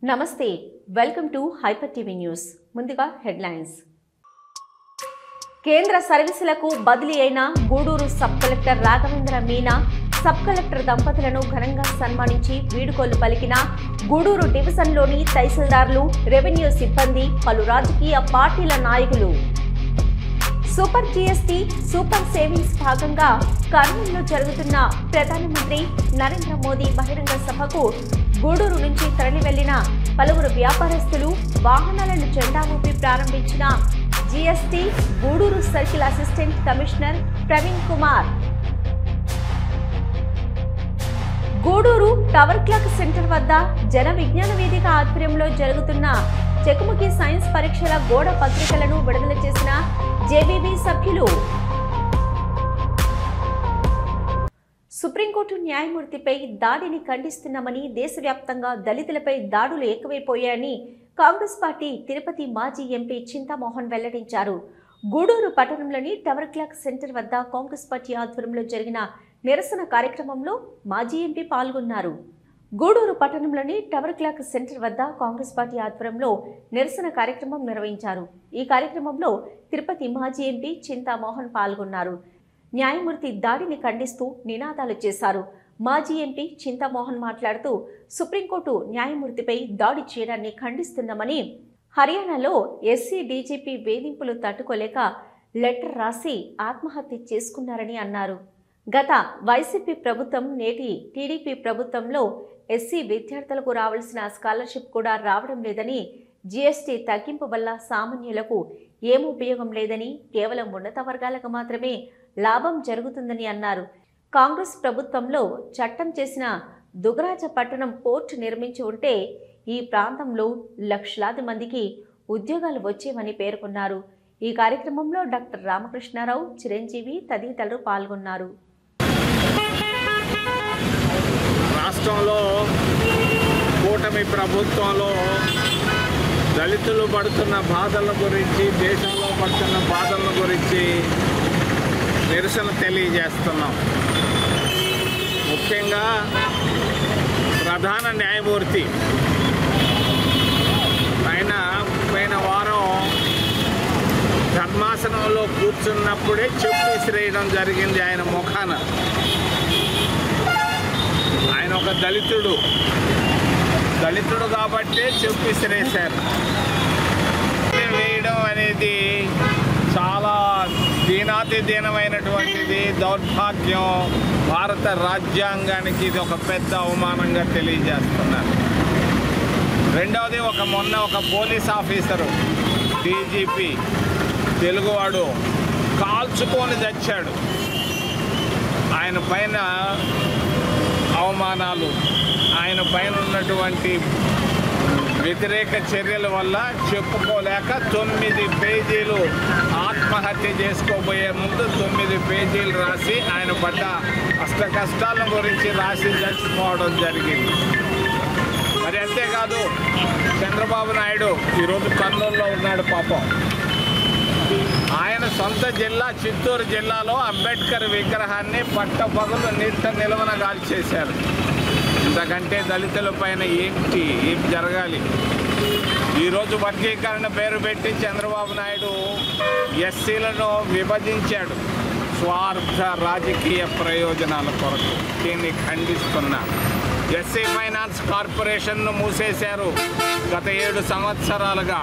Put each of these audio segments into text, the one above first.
నమస్తే welcome to hyper TV news. ముందుగా headlines. కేంద్ర సర్వీసులకు బదిలీ అయిన Gudur sub collector Raghavendra Meena sub collector దంపతులను ఘనంగా సన్మానించి వీడుకోలు పలికిన గూడూరు డివిజన్లోని తహసీల్దార్లు, రెవెన్యూ సిబ్బంది, పలు రాజకీయ పార్టీల నాయకులు. సూపర్ జీఎస్టీ సూపర్ సేవింగ్స్ భాగంగా కర్నూలులో జరుగుతున్న ప్రధానమంత్రి నరేంద్ర మోదీ బహిరంగ సభకు గూడూరు నుంచి తరలి వెళ్లిన పలువురు వ్యాపారస్తులు వాహనాలను జెండా ఊపి ప్రారంభించిన GST Gudur circle assistant commissioner Praveen Kumar. Gudur tower clock centre వద్ద జన విజ్ఞాన వేదిక ఆధ్వర్యంలో జరుగుతున్న చెకుముకి సైన్స్ పరీక్షల గోడ పత్రికలను విడుదల చేసిన జేబీబీ సభ్యులు. సుప్రీంకోర్టు న్యాయమూర్తిపై దాడిని ఖండిస్తున్నామని, దేశవ్యాప్తంగా దళితులపై దాడులు ఎక్కువైపోయాయని కాంగ్రెస్ పార్టీ తిరుపతి మాజీ ఎంపీ చింతామోహన్ వెల్లడించారు. గూడూరు పట్టణంలోని టవర్ క్లాక్ సెంటర్ వద్ద కాంగ్రెస్ పార్టీ ఆధ్వర్యంలో జరిగిన నిరసన కార్యక్రమంలో మాజీ ఎంపీ పాల్గొన్నారు. గూడూరు పట్టణంలోని టవర్ క్లాక్ సెంటర్ వద్ద కాంగ్రెస్ పార్టీ ఆధ్వర్యంలో నిరసన కార్యక్రమం నిర్వహించారు. ఈ కార్యక్రమంలో తిరుపతి మాజీ ఎంపీ చింతామోహన్ పాల్గొన్నారు. న్యాయమూర్తి దాడిని ఖండిస్తూ నినాదాలు చేశారు. మాజీ ఎంపీ చింతామోహన్ మాట్లాడుతూ సుప్రీంకోర్టు న్యాయమూర్తిపై దాడి చేయడాన్ని ఖండిస్తున్నామని, హర్యానాలో ఎస్సీ డీజీపీ వేధింపులు తట్టుకోలేక లెటర్ రాసి ఆత్మహత్య చేసుకున్నారని అన్నారు. గత వైసీపీ ప్రభుత్వం, నేటి టీడీపీ ప్రభుత్వంలో ఎస్సీ విద్యార్థులకు రావాల్సిన స్కాలర్షిప్ కూడా రావడం లేదని, జీఎస్టీ తగ్గింపు వల్ల సామాన్యులకు ఏం ఉపయోగం లేదని, కేవలం ఉన్నత వర్గాలకు మాత్రమే లాభం జరుగుతుందని అన్నారు. కాంగ్రెస్ ప్రభుత్వంలో చట్టం చేసిన దుగరాజపట్టణం పోర్టు నిర్మించి ఉంటే ఈ ప్రాంతంలో లక్షలాది మందికి ఉద్యోగాలు వచ్చేవని పేర్కొన్నారు. ఈ కార్యక్రమంలో డాక్టర్ రామకృష్ణారావు, చిరంజీవి తదితరులు పాల్గొన్నారు. రాష్ట్రంలో కూటమి ప్రభుత్వంలో దళితులు పడుతున్న బాధల గురించి, దేశంలో పడుతున్న బాధల గురించి నిరసన తెలియజేస్తున్నాం. ముఖ్యంగా ప్రధాన న్యాయమూర్తి ఆయన పోయిన వారం ధర్మాసనంలో కూర్చున్నప్పుడే చెప్పు విసిరేయడం జరిగింది ఆయన ముఖాన. ఆయన ఒక దళితుడు కాబట్టే చెప్పు విసిరేశారు. వేయడం అనేది చాలా దీనాతి దీనమైనటువంటిది, దౌర్భాగ్యం. భారత రాజ్యాంగానికి ఇది ఒక పెద్ద అవమానంగా తెలియజేస్తున్నారు. రెండవది, మొన్న ఒక పోలీస్ ఆఫీసరు డీజీపీ తెలుగువాడు కాల్చుకొని చచ్చాడు. ఆయన పైన అవమానాలు, ఆయన పైన ఉన్నటువంటి వ్యతిరేక చర్యల వల్ల చెప్పుకోలేక 9 పేజీలు ఆత్మహత్య చేసుకోబోయే ముందు 9 పేజీలు రాసి ఆయన పడ్డ అష్ట కష్టాల గురించి రాసి చచ్చిపోవడం జరిగింది. మరి అంతేకాదు, చంద్రబాబు నాయుడు ఈరోజు కర్నూలులో ఉన్నాడు. పాపం ఆయన సొంత జిల్లా చిత్తూరు జిల్లాలో అంబేద్కర్ విగ్రహాన్ని పట్టపగలు నిలువన కాల్చేశారు. ఇంతకంటే దళితుల పైన ఏం జరగాలి? ఈరోజు వర్గీకరణ పేరు పెట్టి చంద్రబాబు నాయుడు ఎస్సీలను విభజించాడు స్వార్థ రాజకీయ ప్రయోజనాల కొరకు. దీన్ని ఖండిస్తున్నా. ఎస్సీ ఫైనాన్స్ కార్పొరేషన్ను మూసేశారు గత 7 సంవత్సరాలుగా.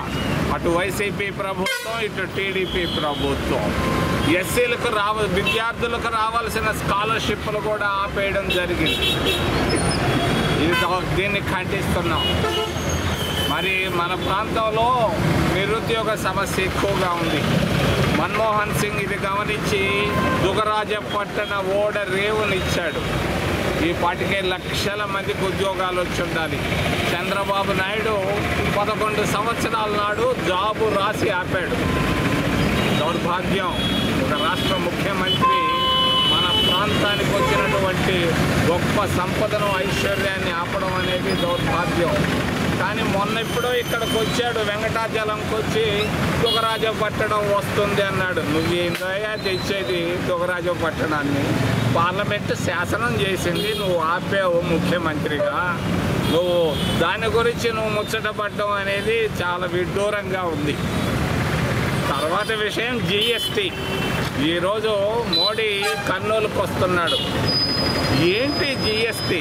అటు వైసీపీ ప్రభుత్వం, ఇటు టీడీపీ ప్రభుత్వం. ఎస్సీలకు విద్యార్థులకు రావాల్సిన స్కాలర్షిప్లు కూడా ఆపేయడం జరిగింది. దీన్ని ఖండిస్తున్నాం. మరి మన ప్రాంతంలో నిరుద్యోగ సమస్య ఎక్కువగా ఉంది. మన్మోహన్ సింగ్ ఇది గమనించి దుగరాజపట్టణ ఓడ రేవునిచ్చాడు. ఈ పాటికే లక్షల మందికి ఉద్యోగాలు వచ్చి ఉండాలి. చంద్రబాబు నాయుడు 11 సంవత్సరాల నాడు జాబు రాసి ఆపాడు. దౌర్భాగ్యం. ఒక రాష్ట్ర ముఖ్యమంత్రి మన ప్రాంతానికి వచ్చినటువంటి గొప్ప సంపదను, ఐశ్వర్యాన్ని ఆపడం అనేది దౌర్భాగ్యం. కానీ మొన్న ఇప్పుడు ఇక్కడికి వచ్చాడు, వెంకటాచలంకి వచ్చి దుగరాజు పట్టడం వస్తుంది అన్నాడు. నువ్వేందయ్యా తెచ్చేది దుగరాజు పట్టణాన్ని? పార్లమెంటు శాసనం చేసింది, నువ్వు ఆపావు ముఖ్యమంత్రిగా. నువ్వు దాని గురించి నువ్వు ముచ్చటపడడం అనేది చాలా విడ్డూరంగా ఉంది. తర్వాత విషయం జిఎస్టీ. ఈరోజు మోడీ కర్నూలుకు వస్తున్నాడు. ఏంటి జిఎస్టీ?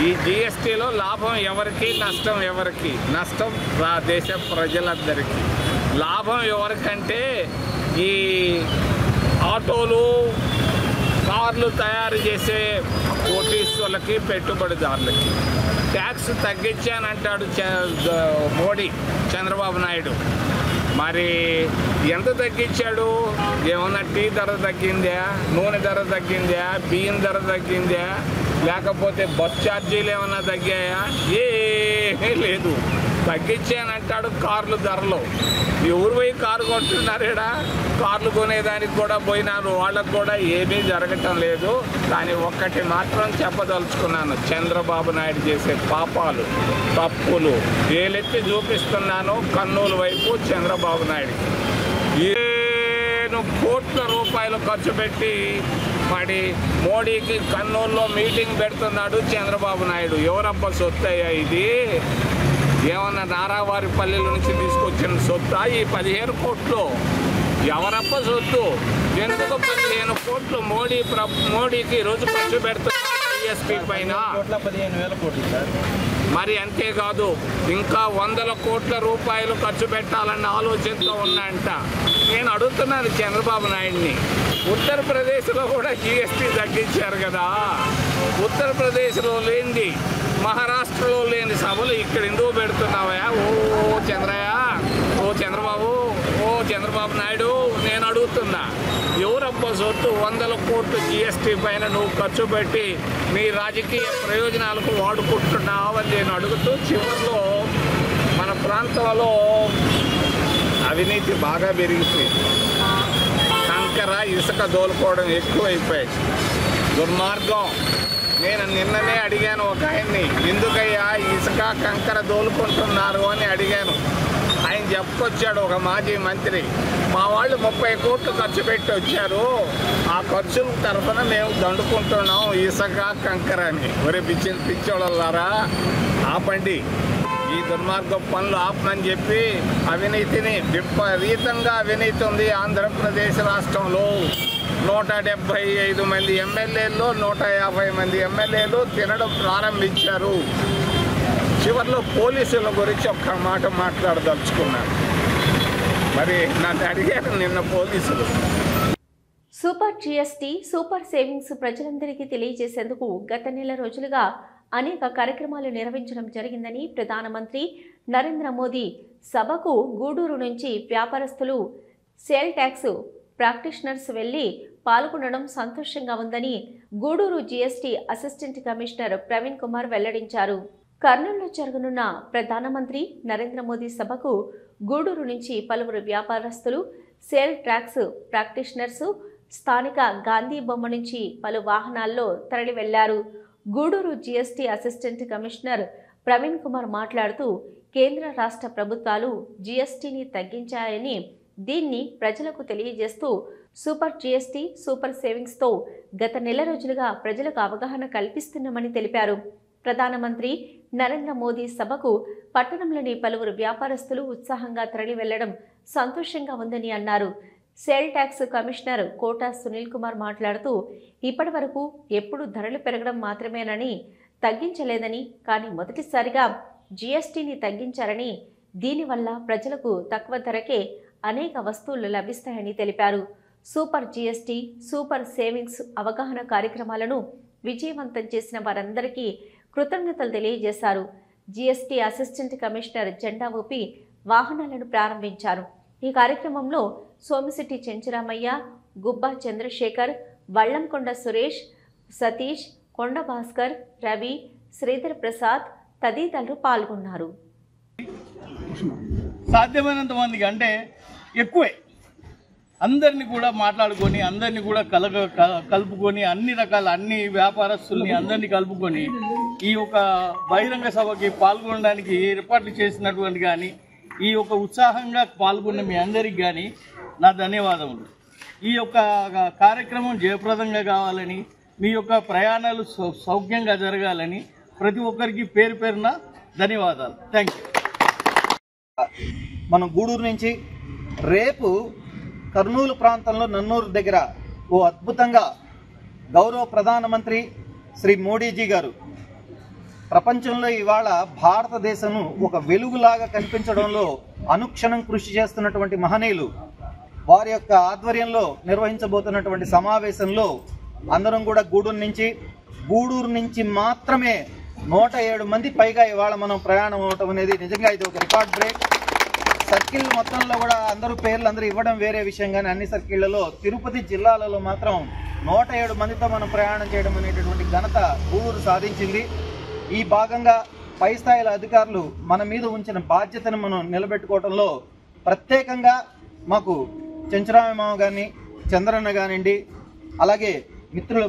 ఈ జిఎస్టీలో లాభం ఎవరికి, నష్టం ఎవరికి? నష్టం దేశ ప్రజలందరికీ. లాభం ఎవరికంటే ఈ ఆటోలు, కార్లు తయారు చేసే కోటీశ్వర్లకి, పెట్టుబడిదారులకి. ట్యాక్స్ తగ్గించానంటాడు మోడీ, చంద్రబాబు నాయుడు. మరి ఎంత తగ్గించాడు? ఏమన్నా టీ ధర తగ్గిందా, నూనె ధర తగ్గిందా, బియ్యం ధర తగ్గిందా, లేకపోతే బస్ ఛార్జీలు ఏమన్నా తగ్గాయా? ఏమీ లేదు. తగ్గించానంటాడు కార్లు ధరలు. ఎవరు పోయి కారు కొంటున్నారు? ఇక్కడ కార్లు కొనేదానికి కూడా పోయినారు, వాళ్ళకు కూడా ఏమీ జరగటం లేదు. కానీ ఒక్కటి మాత్రం చెప్పదలుచుకున్నాను, చంద్రబాబు నాయుడు చేసే పాపాలు, తప్పులు ఏలెత్తి చూపిస్తున్నాను కర్నూలు వైపు చంద్రబాబు నాయుడికి. కోట్ల రూపాయలు ఖర్చు పెట్టి మరి మోడీకి కర్నూలులో మీటింగ్ పెడుతున్నాడు చంద్రబాబు నాయుడు. ఎవరబ్బా సొత్తయ్యా ఇది? ఏమన్నా నారావారిపల్లి నుంచి తీసుకొచ్చిన సొత్తా ఈ 15 కోట్లు? ఎవరప్ప సొత్తు? ఎందుకు 15 కోట్లు మోడీకి రోజు ఖర్చు పెడుతున్నారు జిఎస్టీ పైన? 15,000 కోట్లు సార్. మరి అంతేకాదు, ఇంకా 100 కోట్ల రూపాయలు ఖర్చు పెట్టాలన్న ఆలోచనతో ఉన్నాయంట. నేను అడుగుతున్నాను చంద్రబాబు నాయుడిని, ఉత్తరప్రదేశ్లో కూడా జిఎస్టీ తగ్గించారు కదా. ఉత్తరప్రదేశ్లో లేనిది, మహారాష్ట్రలో లేని సభలు ఇక్కడ ఎందుకు పెడుతున్నావా? ఓ చంద్రయ్య, ఓ చంద్రబాబు, ఓ చంద్రబాబు నాయుడు, నేను అడుగుతున్నా, ఎవరబ్బా సొత్తు 100 కోట్లు జిఎస్టీ పైన నువ్వు ఖర్చు పెట్టి నీ రాజకీయ ప్రయోజనాలకు వాడుకుంటున్నావు అని నేను అడుగుతూ, చివరిలో మన ప్రాంతంలో అవినీతి బాగా పెరిగిపోయింది. కంకర, ఇసుక దోలుకోవడం ఎక్కువైపోయాయి. దుర్మార్గం. నేను నిన్ననే అడిగాను ఒక ఆయన్ని, ఎందుకయ్యా ఇసుక కంకర దోలుకుంటున్నారు అని అడిగాను. ఆయన చెప్పుకొచ్చాడు, ఒక మాజీ మంత్రి, మా వాళ్ళు 30 కోట్లు ఖర్చు పెట్టి వచ్చారు, ఆ ఖర్చుల తరఫున మేము దండుకుంటున్నాం ఇసుక కంకర అని. ఒరే పిచ్చోళ్ళారా, ఆపండి ఈ దుర్మార్గ పనులు, ఆపమని చెప్పి అవినీతిని, విపరీతంగా అవినీతి ఉంది ఆంధ్రప్రదేశ్ రాష్ట్రంలో. 175 మంది ఎమ్మెల్యేలు, 150 మంది ఎమ్మెల్యేలు తినడం ప్రారంభించారు. చివరిలో పోలీసుల గురించి ఒక్క మాట మాట్లాడదలుచుకున్నాను. మరి నన్ను అడిగారు నిన్న పోలీసులు. సూపర్ జిఎస్టీ, సూపర్ సేవింగ్స్ ప్రజలందరికీ తెలియజేసేందుకు గత నెల రోజులుగా అనేక కార్యక్రమాలు నిర్వహించడం జరిగిందని ప్రధానమంత్రి నరేంద్ర మోదీ సభకు గూడూరు నుంచి వ్యాపారస్తులు, సేల్ ట్యాక్స్ ప్రాక్టీషనర్స్ వెళ్లి పాల్గొనడం సంతోషంగా ఉందని Gudur GST assistant commissioner Praveen Kumar వెల్లడించారు. కర్నూలులో జరగనున్న ప్రధానమంత్రి నరేంద్ర మోదీ సభకు గూడూరు నుంచి పలువురు వ్యాపారస్తులు, సేల్ ట్యాక్స్ ప్రాక్టీషనర్స్ స్థానిక గాంధీ బొమ్మ నుంచి పలు వాహనాల్లో తరలి వెళ్లారు. Gudur GST assistant commissioner Praveen Kumar మాట్లాడుతూ, కేంద్ర రాష్ట్ర ప్రభుత్వాలు జీఎస్టీని తగ్గించాయని, దీన్ని ప్రజలకు తెలియజేస్తూ సూపర్ జీఎస్టీ, సూపర్ సేవింగ్స్తో గత నెల రోజులుగా ప్రజలకు అవగాహన కల్పిస్తున్నామని తెలిపారు. ప్రధానమంత్రి నరేంద్ర మోదీ సభకు పట్టణంలోని పలువురు వ్యాపారస్తులు ఉత్సాహంగా తరలి వెళ్లడం సంతోషంగా ఉందని అన్నారు. Sale tax commissioner Kota Sunil Kumar మాట్లాడుతూ, ఇప్పటి వరకు ఎప్పుడు ధరలు పెరగడం మాత్రమేనని, తగ్గించలేదని, కానీ మొదటిసారిగా జీఎస్టీని తగ్గించారని, దీనివల్ల ప్రజలకు తక్కువ ధరకే అనేక వస్తువులు లభిస్తాయని తెలిపారు. సూపర్ జీఎస్టీ, సూపర్ సేవింగ్స్ అవగాహన కార్యక్రమాలను విజయవంతం చేసిన వారందరికీ కృతజ్ఞతలు తెలియజేశారు. జీఎస్టీ అసిస్టెంట్ కమిషనర్ జెండా ఊపి వాహనాలను ప్రారంభించారు. ఈ కార్యక్రమంలో సోమిశెట్టి చెంచురామయ్య, గుబ్బా చంద్రశేఖర్, వళ్లంకొండ సురేష్, సతీష్, కొండ భాస్కర్, రవి, శ్రీధర్ ప్రసాద్ తదితరులు పాల్గొన్నారు. సాధ్యమైనంత మందికి, అంటే ఎక్కువే అందరినీ కూడా మాట్లాడుకొని అందరినీ కూడా కలుపుకొని అన్ని వ్యాపారస్తుల్ని అందరినీ కలుపుకొని ఈ యొక్క బహిరంగ సభకి పాల్గొనడానికి ఏర్పాట్లు చేసినటువంటి కానీ ఈ యొక్క ఉత్సాహంగా పాల్గొన్న మీ అందరికి కానీ నా ధన్యవాదములు. ఈ యొక్క కార్యక్రమం జయప్రదంగా కావాలని మీ యొక్క ప్రయాణాలు సౌఖ్యంగా జరగాలని ప్రతి ఒక్కరికి పేరు పేరున ధన్యవాదాలు. Thank you. మనం గూడూరు నుంచి రేపు కర్నూలు ప్రాంతంలో నన్నూరు దగ్గర ఓ అద్భుతంగా గౌరవ ప్రధానమంత్రి శ్రీ మోడీజీ గారు ప్రపంచంలో ఇవాళ భారతదేశం ఒక వెలుగులాగా కనిపించడంలో అనుక్షణం కృషి చేస్తున్నటువంటి మహనీయులు వారి యొక్క ఆధ్వర్యంలో నిర్వహించబోతున్నటువంటి సమావేశంలో అందరం కూడా గూడూరు నుంచి మాత్రమే 107 మంది పైగా ఇవాళ మనం ప్రయాణం అవటం అనేది నిజంగా ఇది ఒక రికార్డ్ బ్రేక్. సర్కిల్ మొత్తంలో కూడా అందరూ పేర్లు అందరూ ఇవ్వడం వేరే విషయం, కానీ అన్ని సర్కిళ్లలో తిరుపతి జిల్లాలలో మాత్రం 107 మందితో మనం ప్రయాణం చేయడం అనేటటువంటి ఘనత గూడూరు సాధించింది. ఈ భాగంగా పై స్థాయిల అధికారులు మన మీద ఉంచిన బాధ్యతను మనం నిలబెట్టుకోవడంలో ప్రత్యేకంగా మాకు చెంచురామయ్య గారిని, చంద్రన్న కానివ్వండి, అలాగే మిత్రులు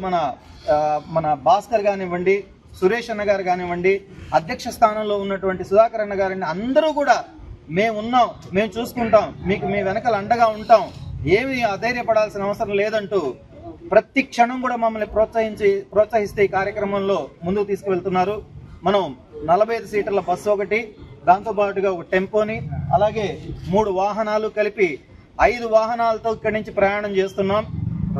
మన భాస్కర్ కానివ్వండి, సురేష్ అన్న గారు కానివ్వండి, అధ్యక్ష స్థానంలో ఉన్నటువంటి సుధాకర్ అన్న గారిని అందరూ కూడా మేమున్నాం, మేము చూసుకుంటాం, మీకు మీ వెనకాల అండగా ఉంటాం, ఏమీ అధైర్యపడాల్సిన అవసరం లేదంటూ ప్రతి క్షణం కూడా మమ్మల్ని ప్రోత్సహిస్తే ఈ కార్యక్రమంలో ముందుకు తీసుకువెళ్తున్నారు. మనం 45 సీటర్ల బస్సు ఒకటి, దాంతోపాటుగా ఒక టెంపోని, అలాగే 3 వాహనాలు కలిపి 5 వాహనాలతో ఇక్కడి నుంచి ప్రయాణం చేస్తున్నాం.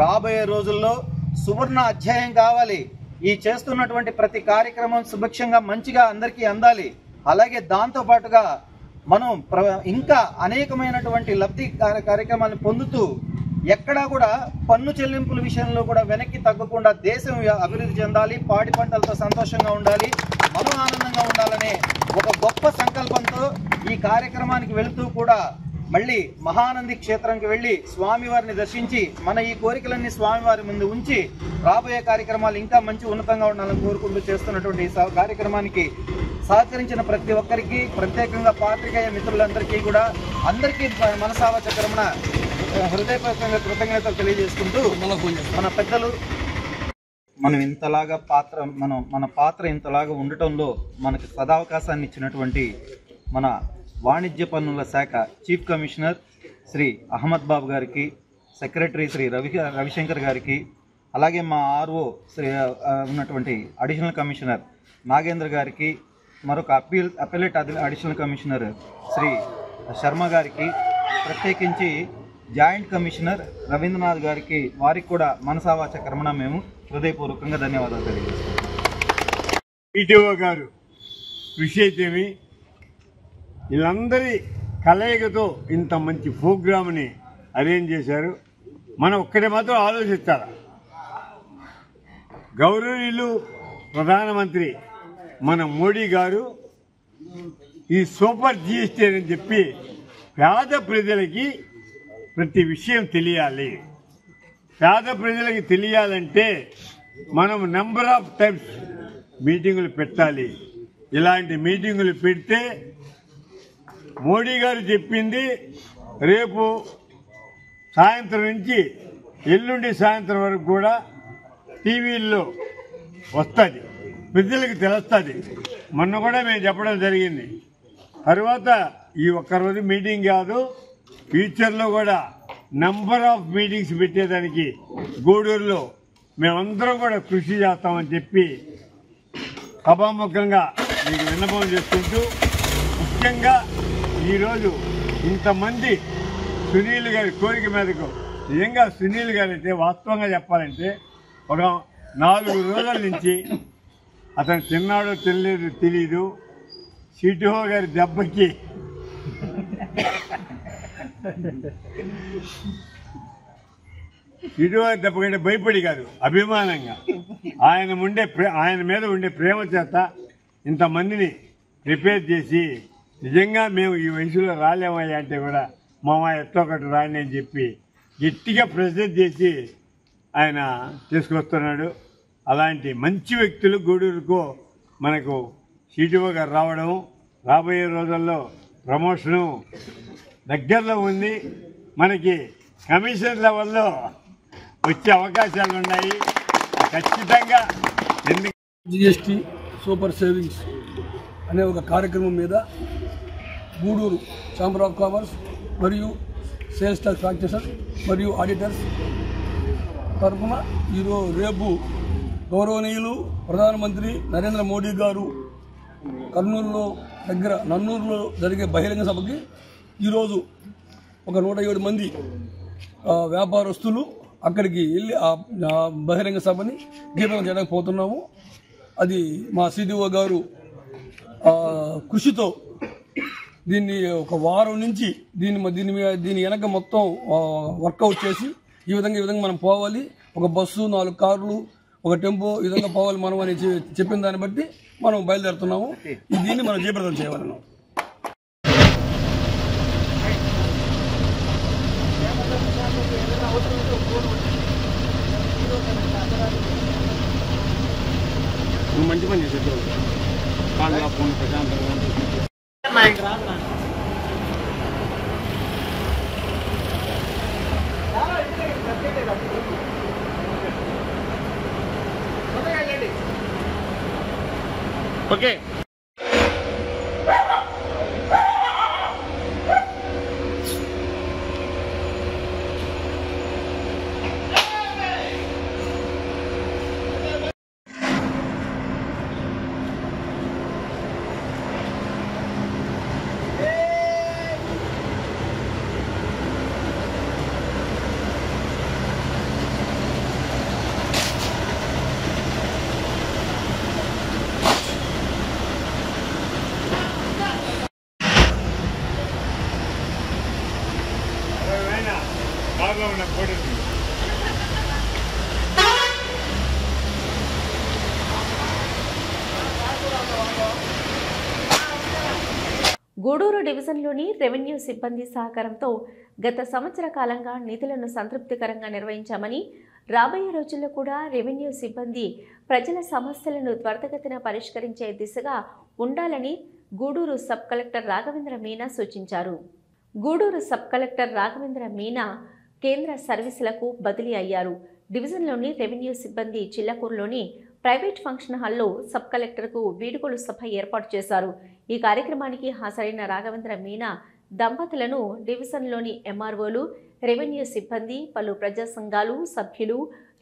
రాబోయే రోజుల్లో సువర్ణ అధ్యాయం కావాలి. ఈ చేస్తున్నటువంటి ప్రతి కార్యక్రమం సుభిక్షంగా మంచిగా అందరికీ అందాలి. అలాగే దాంతో పాటుగా మనం ఇంకా అనేకమైనటువంటి లబ్ధి కార్యక్రమాలను పొందుతూ ఎక్కడా కూడా పన్ను చెల్లింపుల విషయంలో కూడా వెనక్కి తగ్గకుండా దేశం అభివృద్ధి చెందాలి, పాడి పంటలతో సంతోషంగా ఉండాలి, మనం ఆనందంగా ఉండాలనే ఒక గొప్ప సంకల్పంతో ఈ కార్యక్రమానికి వెళుతూ కూడా మళ్ళీ మహానంది క్షేత్రానికి వెళ్ళి స్వామివారిని దర్శించి మన ఈ కోరికలన్నీ స్వామివారి ముందు ఉంచి రాబోయే కార్యక్రమాలు ఇంకా మంచి ఉన్నతంగా ఉండాలని కోరుకుంటూ చేస్తున్నటువంటి ఈ కార్యక్రమానికి సహకరించిన ప్రతి ఒక్కరికి, ప్రత్యేకంగా పాత్రికేయ మిత్రులందరికీ కూడా అందరికీ మనసావ చక్రమున హృదయపూర్వకంగా కృతజ్ఞతలు తెలియజేసుకుంటూ మన పెద్దలు మన పాత్ర ఇంతలాగా ఉండటంలో మనకు సదావకాశాన్ని ఇచ్చినటువంటి మన వాణిజ్య పన్నుల శాఖ చీఫ్ కమిషనర్ శ్రీ అహ్మద్ బాబు గారికి, సెక్రటరీ శ్రీ రవిశంకర్ గారికి, అలాగే మా ఆర్ఓ శ్రీ ఉన్నటువంటి అడిషనల్ కమిషనర్ నాగేంద్ర గారికి, మరొక appellate additional commissioner Shri Sharma గారికి, ప్రత్యేకించి జాయింట్ కమిషనర్ రవీంద్రనాథ్ గారికి, వారికి కూడా మనసావాచ కర్మణ మేము హృదయపూర్వకంగా ధన్యవాదాలు తెలియజేస్తున్నాం. ఈటీఓ గారు కృషి అయితేమి వీళ్ళందరి కలయికతో ఇంత మంచి ప్రోగ్రామ్ని అరేంజ్ చేశారు. మనం ఒక్కటే మాత్రం ఆలోచించాలి, గౌరవనీయులు ప్రధానమంత్రి మన మోడీ గారు ఈ సూపర్ జిఎస్టీ అని చెప్పి పేద ప్రజలకి ప్రతి విషయం తెలియాలి. పేద ప్రజలకి తెలియాలంటే మనం నెంబర్ ఆఫ్ టైమ్స్ మీటింగులు పెట్టాలి. ఇలాంటి మీటింగులు పెడితే మోడీ గారు చెప్పింది రేపు సాయంత్రం నుంచి ఎల్లుండి సాయంత్రం వరకు కూడా టీవీల్లో వస్తుంది, ప్రజలకు తెలుస్తుంది. మొన్న కూడా మేము చెప్పడం జరిగింది. తర్వాత ఈ ఒక్కరోజు మీటింగ్ కాదు, ఫ్యూచర్లో కూడా నెంబర్ ఆఫ్ మీటింగ్స్ పెట్టేదానికి గూడూరులో మేమందరం కూడా కృషి చేస్తామని చెప్పి సభాముఖంగా మీకు విన్నపం చేసుకుంటూ, ముఖ్యంగా ఈరోజు ఇంతమంది సునీల్ గారి కోరిక మీదకు, నిజంగా సునీల్ గారు అయితే వాస్తవంగా చెప్పాలంటే ఒక 4 రోజుల నుంచి అతను తిన్నాడో తెలీదు, సిటిఓ గారి దెబ్బకి సిటిఓ గారి దెబ్బ కంటే భయపడి కాదు, అభిమానంగా ఆయన మీద ఉండే ప్రేమ చేత ఇంతమందిని ప్రిపేర్ చేసి, నిజంగా మేము ఈ వయసులో రాలేమయ్యా అంటే కూడా మామ ఎట్టో ఒకటి రాని అని చెప్పి గట్టిగా ప్రెజర్ చేసి ఆయన తీసుకొస్తున్నాడు. అలాంటి మంచి వ్యక్తులు గూడూరుకు మనకు సిటిఓ గారు రావడం, రాబోయే రోజుల్లో ప్రమోషను దగ్గరలో ఉంది. మనకి కమిషన్ లెవెల్లో వచ్చే అవకాశాలు ఉన్నాయి. ఖచ్చితంగా ఎందుకు జిఎస్టీ సూపర్ సేవింగ్స్ అనే ఒక కార్యక్రమం మీద గూడూరు ఛాంబర్ ఆఫ్ కామర్స్ మరియు సేల్స్ టాక్స్ ప్రాక్టీషనర్ మరియు ఆడిటర్స్ తరఫున రేపు గౌరవనీయులు ప్రధానమంత్రి నరేంద్ర మోడీ గారు కర్నూలులో దగ్గర నన్నూరులో జరిగే బహిరంగ సభకి ఈరోజు ఒక 107 మంది వ్యాపారస్తులు అక్కడికి వెళ్ళి ఆ బహిరంగ సభని దీపం చేయడానికి పోతున్నాము. అది మా సిడిఓ గారు కృషితో దీన్ని ఒక వారం నుంచి దీని వెనక మొత్తం వర్కౌట్ చేసి ఈ విధంగా మనం పోవాలి, ఒక బస్సు 4 కార్లు ఒక టెంపో ఈ విధంగా పోవాలి మనం అని చెప్పిన దాన్ని బట్టి మనం బయలుదేరుతున్నాము. దీన్ని మనం జయప్రదం చేయాలను. మంచి పని చేసేది కాళ్ళు కాపుకొని ప్రశాంతంగా ఓకే. గూడూరు డివిజన్లోని రెవెన్యూ సిబ్బంది సహకారంతో గత సంవత్సర కాలంగా నిధులను సంతృప్తికరంగా నిర్వహించామని, రాబోయే రోజుల్లో కూడా రెవెన్యూ సిబ్బంది ప్రజల సమస్యలను త్వరితగతిన పరిష్కరించే దిశగా ఉండాలని గూడూరు సబ్ కలెక్టర్ రాఘవేంద్ర మీనా సూచించారు. గూడూరు సబ్ కలెక్టర్ రాఘవేంద్ర మీనా కేంద్ర సర్వీసులకు బదిలీ అయ్యారు. డివిజన్లోని రెవెన్యూ సిబ్బంది చిల్లకూరులోని ప్రైవేట్ ఫంక్షన్ హాల్లో సబ్ కలెక్టర్కు వీడుకోలు సభ ఏర్పాటు చేశారు. ఈ కార్యక్రమానికి హాజరైన రాఘవేంద్ర మీనా దంపతులను డివిజన్లోని ఎంఆర్ఓలు, రెవెన్యూ సిబ్బంది, పలు ప్రజా సంఘాలు సభ్యులు,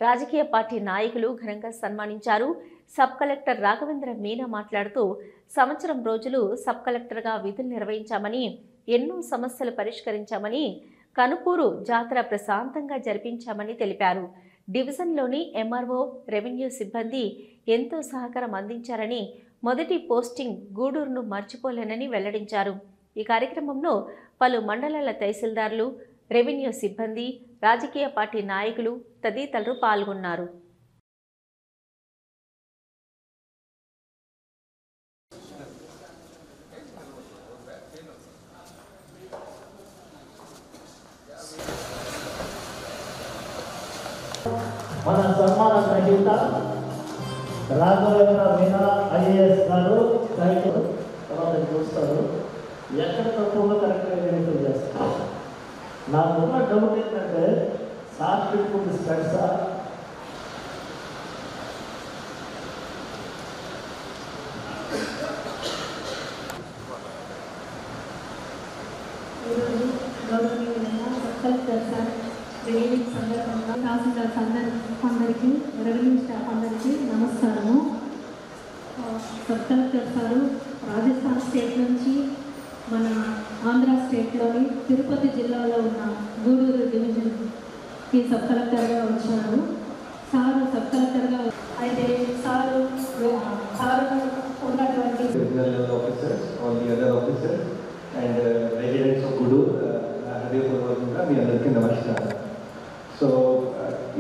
రాజకీయ పార్టీ నాయకులు ఘనంగా సన్మానించారు. సబ్ కలెక్టర్ రాఘవేంద్ర మీనా మాట్లాడుతూ, సంవత్సరం రోజులు సబ్ కలెక్టర్గా విధులు నిర్వహించామని, ఎన్నో సమస్యలు పరిష్కరించామని, కనుపూరు జాతర ప్రశాంతంగా జరిపించామని తెలిపారు. డివిజన్లోని ఎంఆర్ఓ, రెవెన్యూ సిబ్బంది ఎంతో సహకారం అందించారని, మొదటి పోస్టింగ్ గూడూరును మర్చిపోలేనని వెల్లడించారు. ఈ కార్యక్రమంలో పలు మండలాల తహసీల్దార్లు, రెవెన్యూ సిబ్బంది, రాజకీయ పార్టీ నాయకులు తదితరులు పాల్గొన్నారు. మన సన్మాన గ్రహీత రాఘవేంద్ర మీనా ఐఏఎస్ గారు తర్వాత చూస్తారు. ఎక్కడ తక్కువగా కరెక్ట్గా వెరిఫై చేస్తారు. నాకు ఉన్న డౌట్ ఏంటంటే సార్ పెట్టుకుంటే స్పెట్సా సందర్భంగా తహసీల్దార్స్ అందరికీ, రెవెన్యూ స్టాఫ్ అందరికీ నమస్కారము. Sub collector sir Rajasthan state నుంచి మన ఆంధ్ర స్టేట్లోని తిరుపతి జిల్లాలో ఉన్న గూడూరు డివిజన్కి సబ్ కలెక్టర్గా వచ్చారు. సారు సబ్ కలెక్టర్గా అయితే సారు ఉన్నటువంటి అండ్ రెసిడెంట్స్ ఆఫ్ గూడూరు హృదయపూర్వకంగా మీ అందరికీ నమస్కారం. సో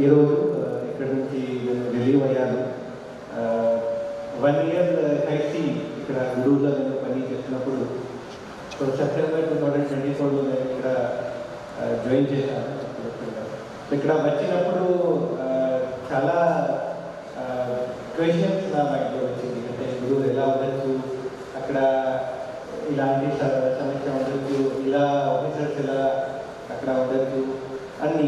ఈరోజు ఇక్కడ నుంచి రిలీవ్ అయ్యాను. 1 year కలిసి ఇక్కడ గూడూరులో నేను పని చేసినప్పుడు, సో సెప్టెంబర్ 2024లో నేను ఇక్కడ జాయిన్ చేశాను. ఇక్కడ వచ్చినప్పుడు చాలా క్వశ్చన్స్ నా మైండ్లో వచ్చింది. అంటే గూడూరు ఎలా ఉండొచ్చు, అక్కడ ఇలాంటి సమస్య ఉండొచ్చు, ఇలా ఆఫీసర్స్ ఎలా అక్కడ ఉండొచ్చు. అండ్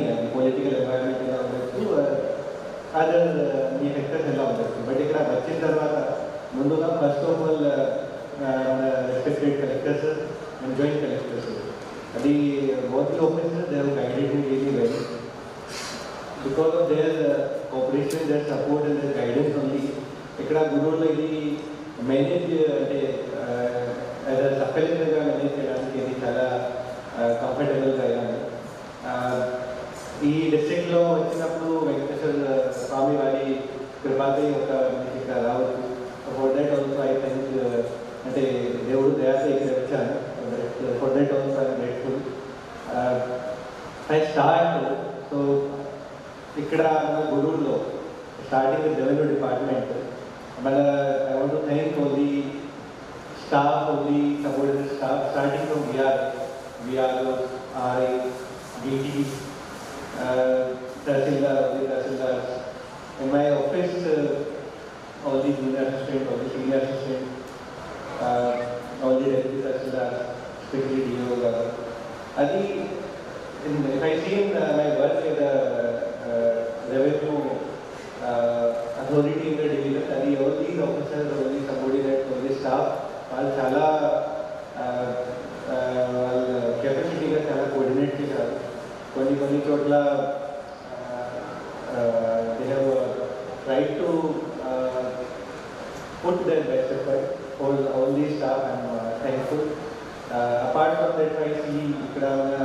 అదర్ మీ సెక్టర్స్ ఎలా ఉంటుంది. బట్ ఇక్కడ వచ్చిన తర్వాత ముందుగా first of all respected collectors and joint collectors, అది both the officers they have guided me really well. Because of their cooperation, their support and their guidance only ఇక్కడ గుడూరులో ఇది మేనేజ్ అంటే యాజ్ అ సబ్ కలెక్టర్గా manage చేయడానికి ఇది చాలా కంఫర్టబుల్గా అయ్యాను. ఈ డిస్ట్రిక్ట్లో వచ్చినప్పుడు వెంకటేశ్వర స్వామి వారి కృపాతి ఒక ఇక్కడ రావచ్చు. For that also I think అంటే దేవుడు దయాసే ఇక్కడ వచ్చాను. For that also I grateful. I start so ఇక్కడ మన గుడూరులో స్టార్టింగ్ విత్ రెవెన్యూ డిపార్ట్మెంట్. మన I want to thank all the staff, all the supported staff starting from VRO, RI, DT, Tahsildar, all the Tahsildars. In my office, all the junior assistant, all the senior assistant, all the deputy Tahsildars, especially DO. If I see in my work in the revenue authority in the division, all these officers, all the subordinates, all the staff, వాళ్ళు చాలా వాళ్ళ కెపాసిటీగా చాలా coordinate చేశారు. కొన్ని చోట్ల they have tried to put their best effort for all the staff. I'm thankful. Apart from that I see ఇక్కడ ఉన్న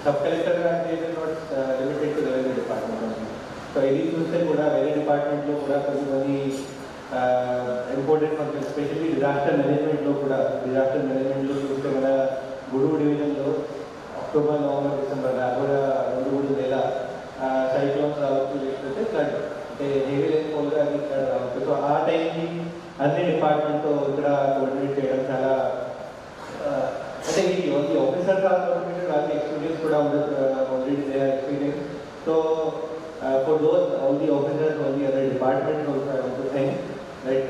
sub collector అంటే not limited to revenue department. So ఇది చూస్తే కూడా వేరే డిపార్ట్మెంట్లో కూడా కొన్ని ఇంపార్టెంట్ ఫంక్షన్, ఎస్పెషల్లీ డిజాస్టర్ మేనేజ్మెంట్లో చూస్తే మన గుడూరు డివిజన్లో అక్టోబర్, నవంబర్, డిసెంబర్ కూడా 2-3 నెలల సైక్లోన్స్ రావచ్చు, లేకపోతే ఫ్లడ్ అంటే హెవీ రైన్ఫాల్గా అది ఫ్లడ్ రావచ్చు. సో ఆ టైంకి అన్ని డిపార్ట్మెంట్తో ఇక్కడ కోఆర్డినేట్ చేయడం చాలా అంటే ఇది ఓన్లీ ఆఫీసర్ కోఆర్డినేటర్ వాళ్ళకి ఎక్స్పీరియన్స్ కూడా ఉండదు, already they are experience. So for those all the officers, all the other departments also I want to thank that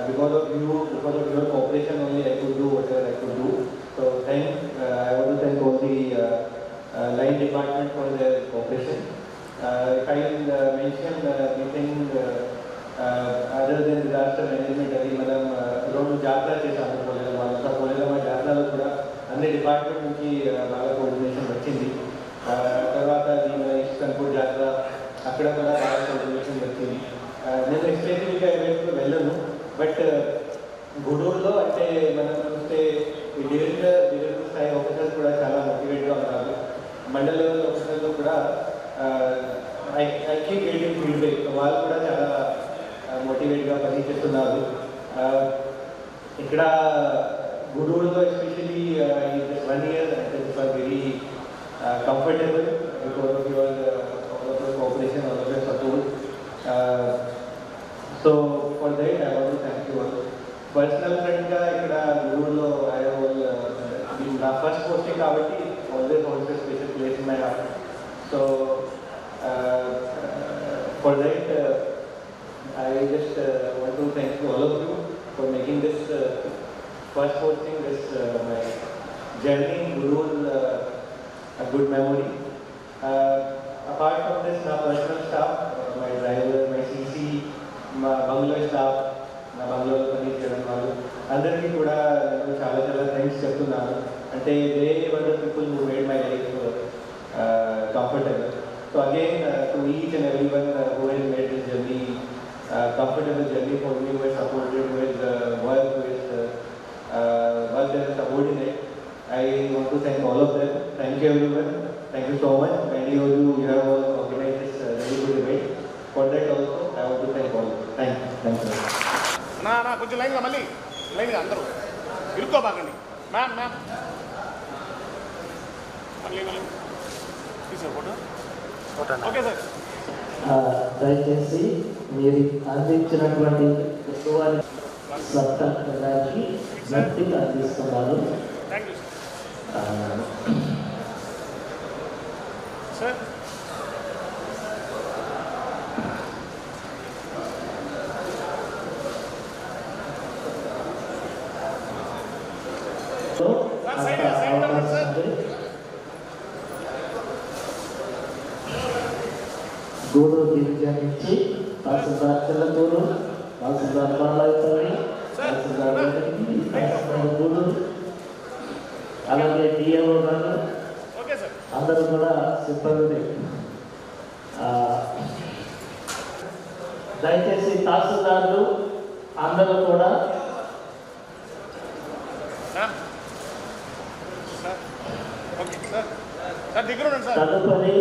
because of your cooperation only I could do whatever I could do. So I want to thank all the line department for their cooperation. If I mention anything other than disaster management, అది మనం రెండు జాతర చేశాము కోలేరమ్మ జాతరలో కూడా అన్ని department నుంచి బాగా కోఆర్డినేషన్ వచ్చింది. తర్వాత కన్పూర్ జాతర అక్కడ కూడా బాగా కోఆర్డినేషన్ వచ్చింది. నేను ఎస్పెషల్గా ఈవెంట్కి వెళ్ళను, బట్ గుడూరులో అంటే మనం చూస్తే ఈ డివిజనల్ స్థాయి ఆఫీసర్స్ కూడా చాలా మోటివేట్గా ఉన్నారు. మండల లెవెల్ ఆఫీసర్లు కూడా ఐ కీప్ గెటింగ్ ఫీడ్బ్యాక్, వాళ్ళు కూడా చాలా మోటివేట్గా పనిచేస్తున్నారు. ఇక్కడ గుడూరులో ఎస్పెషల్లీ ఈ 1 year అంటే it was very comfortable because of your cooperation, all of your support. So for that I want to thank you all. Personal friend ga ikkada Gurulo I will na first posting kabatti always holds a special place in my heart. So for that I just want to thank you all of you for making this first posting, this my journey in Gurul a good memory. Apart from this, my personal staff, my driver, my CC, my bungalow staff, my bungalow pani cheyadan vallu andariki kuda nenu chaala thanks cheptunnaanu. Ante they were the people who made my life comfortable. So again to each and everyone who has made this journey comfortable journey for me, who has supported, who has worked with as a subordinate, I want to thank all of them. Thank you everyone. Thank you so much. And you have all organized this very good event. For that also, I want to thank all of you. Thank you. నా కొంచెం లైన్గా మళ్ళీ లైన్గా అందరూ ఇరుక్కోబాకండి. Ma'am మళ్ళీ తీసారు photo. Okay sir. దయచేసి మీరు అందించినటువంటి వస్తువుని సత్తానికి గట్టిగా అందిస్తున్నారు. Thank you sir. Gudur division నుంచి తహసీల్దార్ చిల్లకూరు, తహసీల్దార్ బాలాయపల్లి, తహసీల్దార్ వెంకటగిరి, తహసీల్దార్ గూడూరు, అలాగే డిఏఓ గారు అందరూ కూడా సిబ్బంది. దయచేసి తహసీల్దార్లు అందరూ కూడా తదుపరి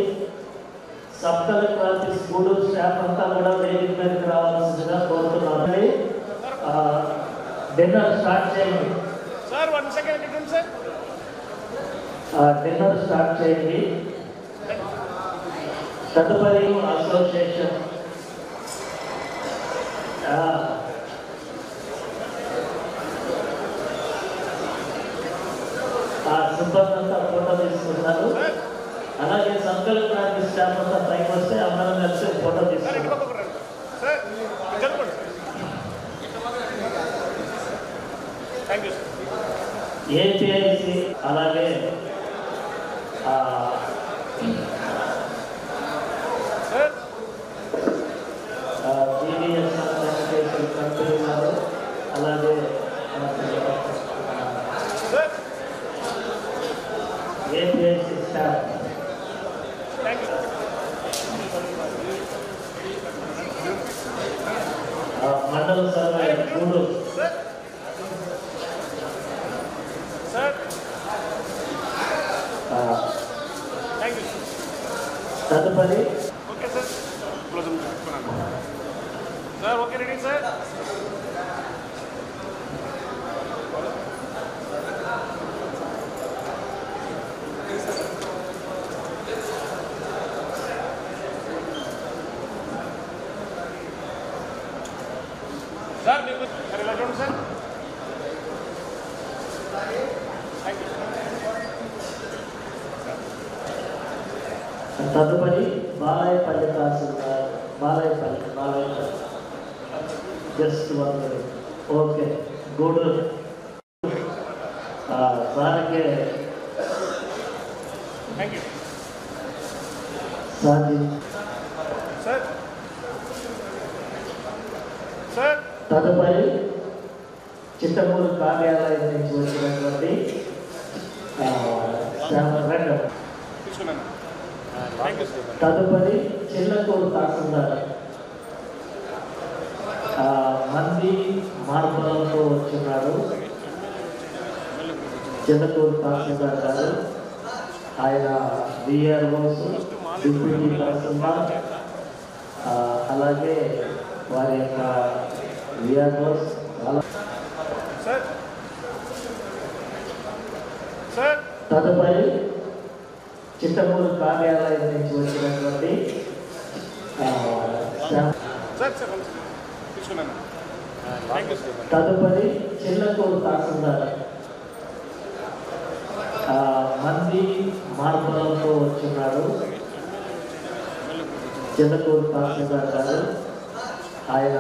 sub collector office Gudur staff అంతా కూడా వేదిక మీదకి రావాల్సిందిగా కోరుతున్నాను. డిన్నర్ స్టార్ట్ చేయండి. డిన్నర్ స్టార్ట్ చేయండి. తదుపరి అసోసియేషన్ సిబ్బంది అంతా ఫోటో తీసుకుంటారు. అలాగే సబ్ కలెక్టర్ ఆఫీస్ స్టాఫ్ అంతా పైకి వస్తే అందరం కలిసి ఫోటో తీసుకుంటారు. ఏపీఐసి అలాగే జీవీఎస్ కమ్యూనికేషన్ కంపెనీ వారు అలాగే ఏపీఐసి స్టాఫ్ మండల సర్వే గూడూరు తదుపరి తదుపరి Balayapalli tahsildar Balayapalli just 1 minute. Okay Gudur సార్కే తదుపరి చిత్తమూరు కార్యాలయం నుంచి వచ్చినటువంటి తదుపరి చిల్లకూరు తహసీల్దార్ మంది మార్పులతో వచ్చినాడు. చిల్లకూరు తహసీల్దార్ గారు ఆయన విఆర్ఓస్, డిప్యూటీ తహసీల్దార్ అలాగే వారి యొక్క విఆర్ఓస్ తదుపరి చిత్తమూరు కార్యాలయం నుంచి వచ్చినటువంటి తదుపరి చిల్లకూరు తహసీల్దార్ మంది మార్పులతో వచ్చినాడు. చిల్లకూరు తహసీల్దార్ గారు ఆయన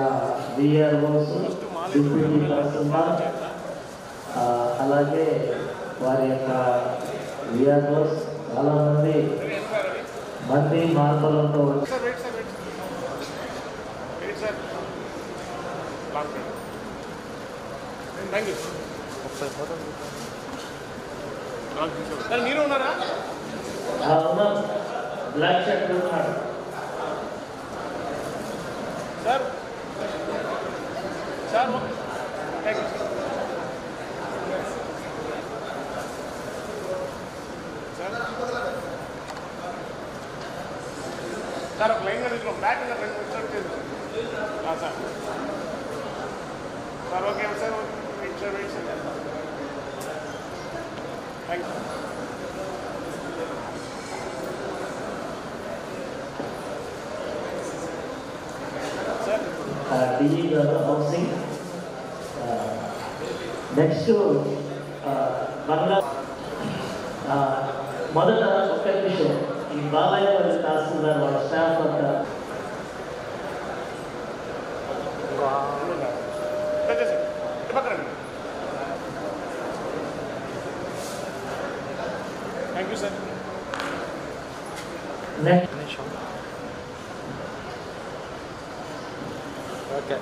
విఆర్ఓస్, డిప్యూటీ తహసీల్దార్ అలాగే వారి యొక్క విఆర్ఓస్ చాలా మంది మార్పులతో మీరు ఉన్నారా? బ్లాక్ షర్ట్ ఉన్నాడు సార్. సార్ సార్ ఒక లైన్గా తీసుకున్నాం. బ్యాక్ ఉన్న రెండు sir sir okay sir wait sir thank you. DG housing next బంగ్లా మొదట ఒక్క విషయం ఈ బాలాయపల్లి తహసీల్దార్ వాళ్ళ స్టాఫ్ అంతా thank you sir. Next okay.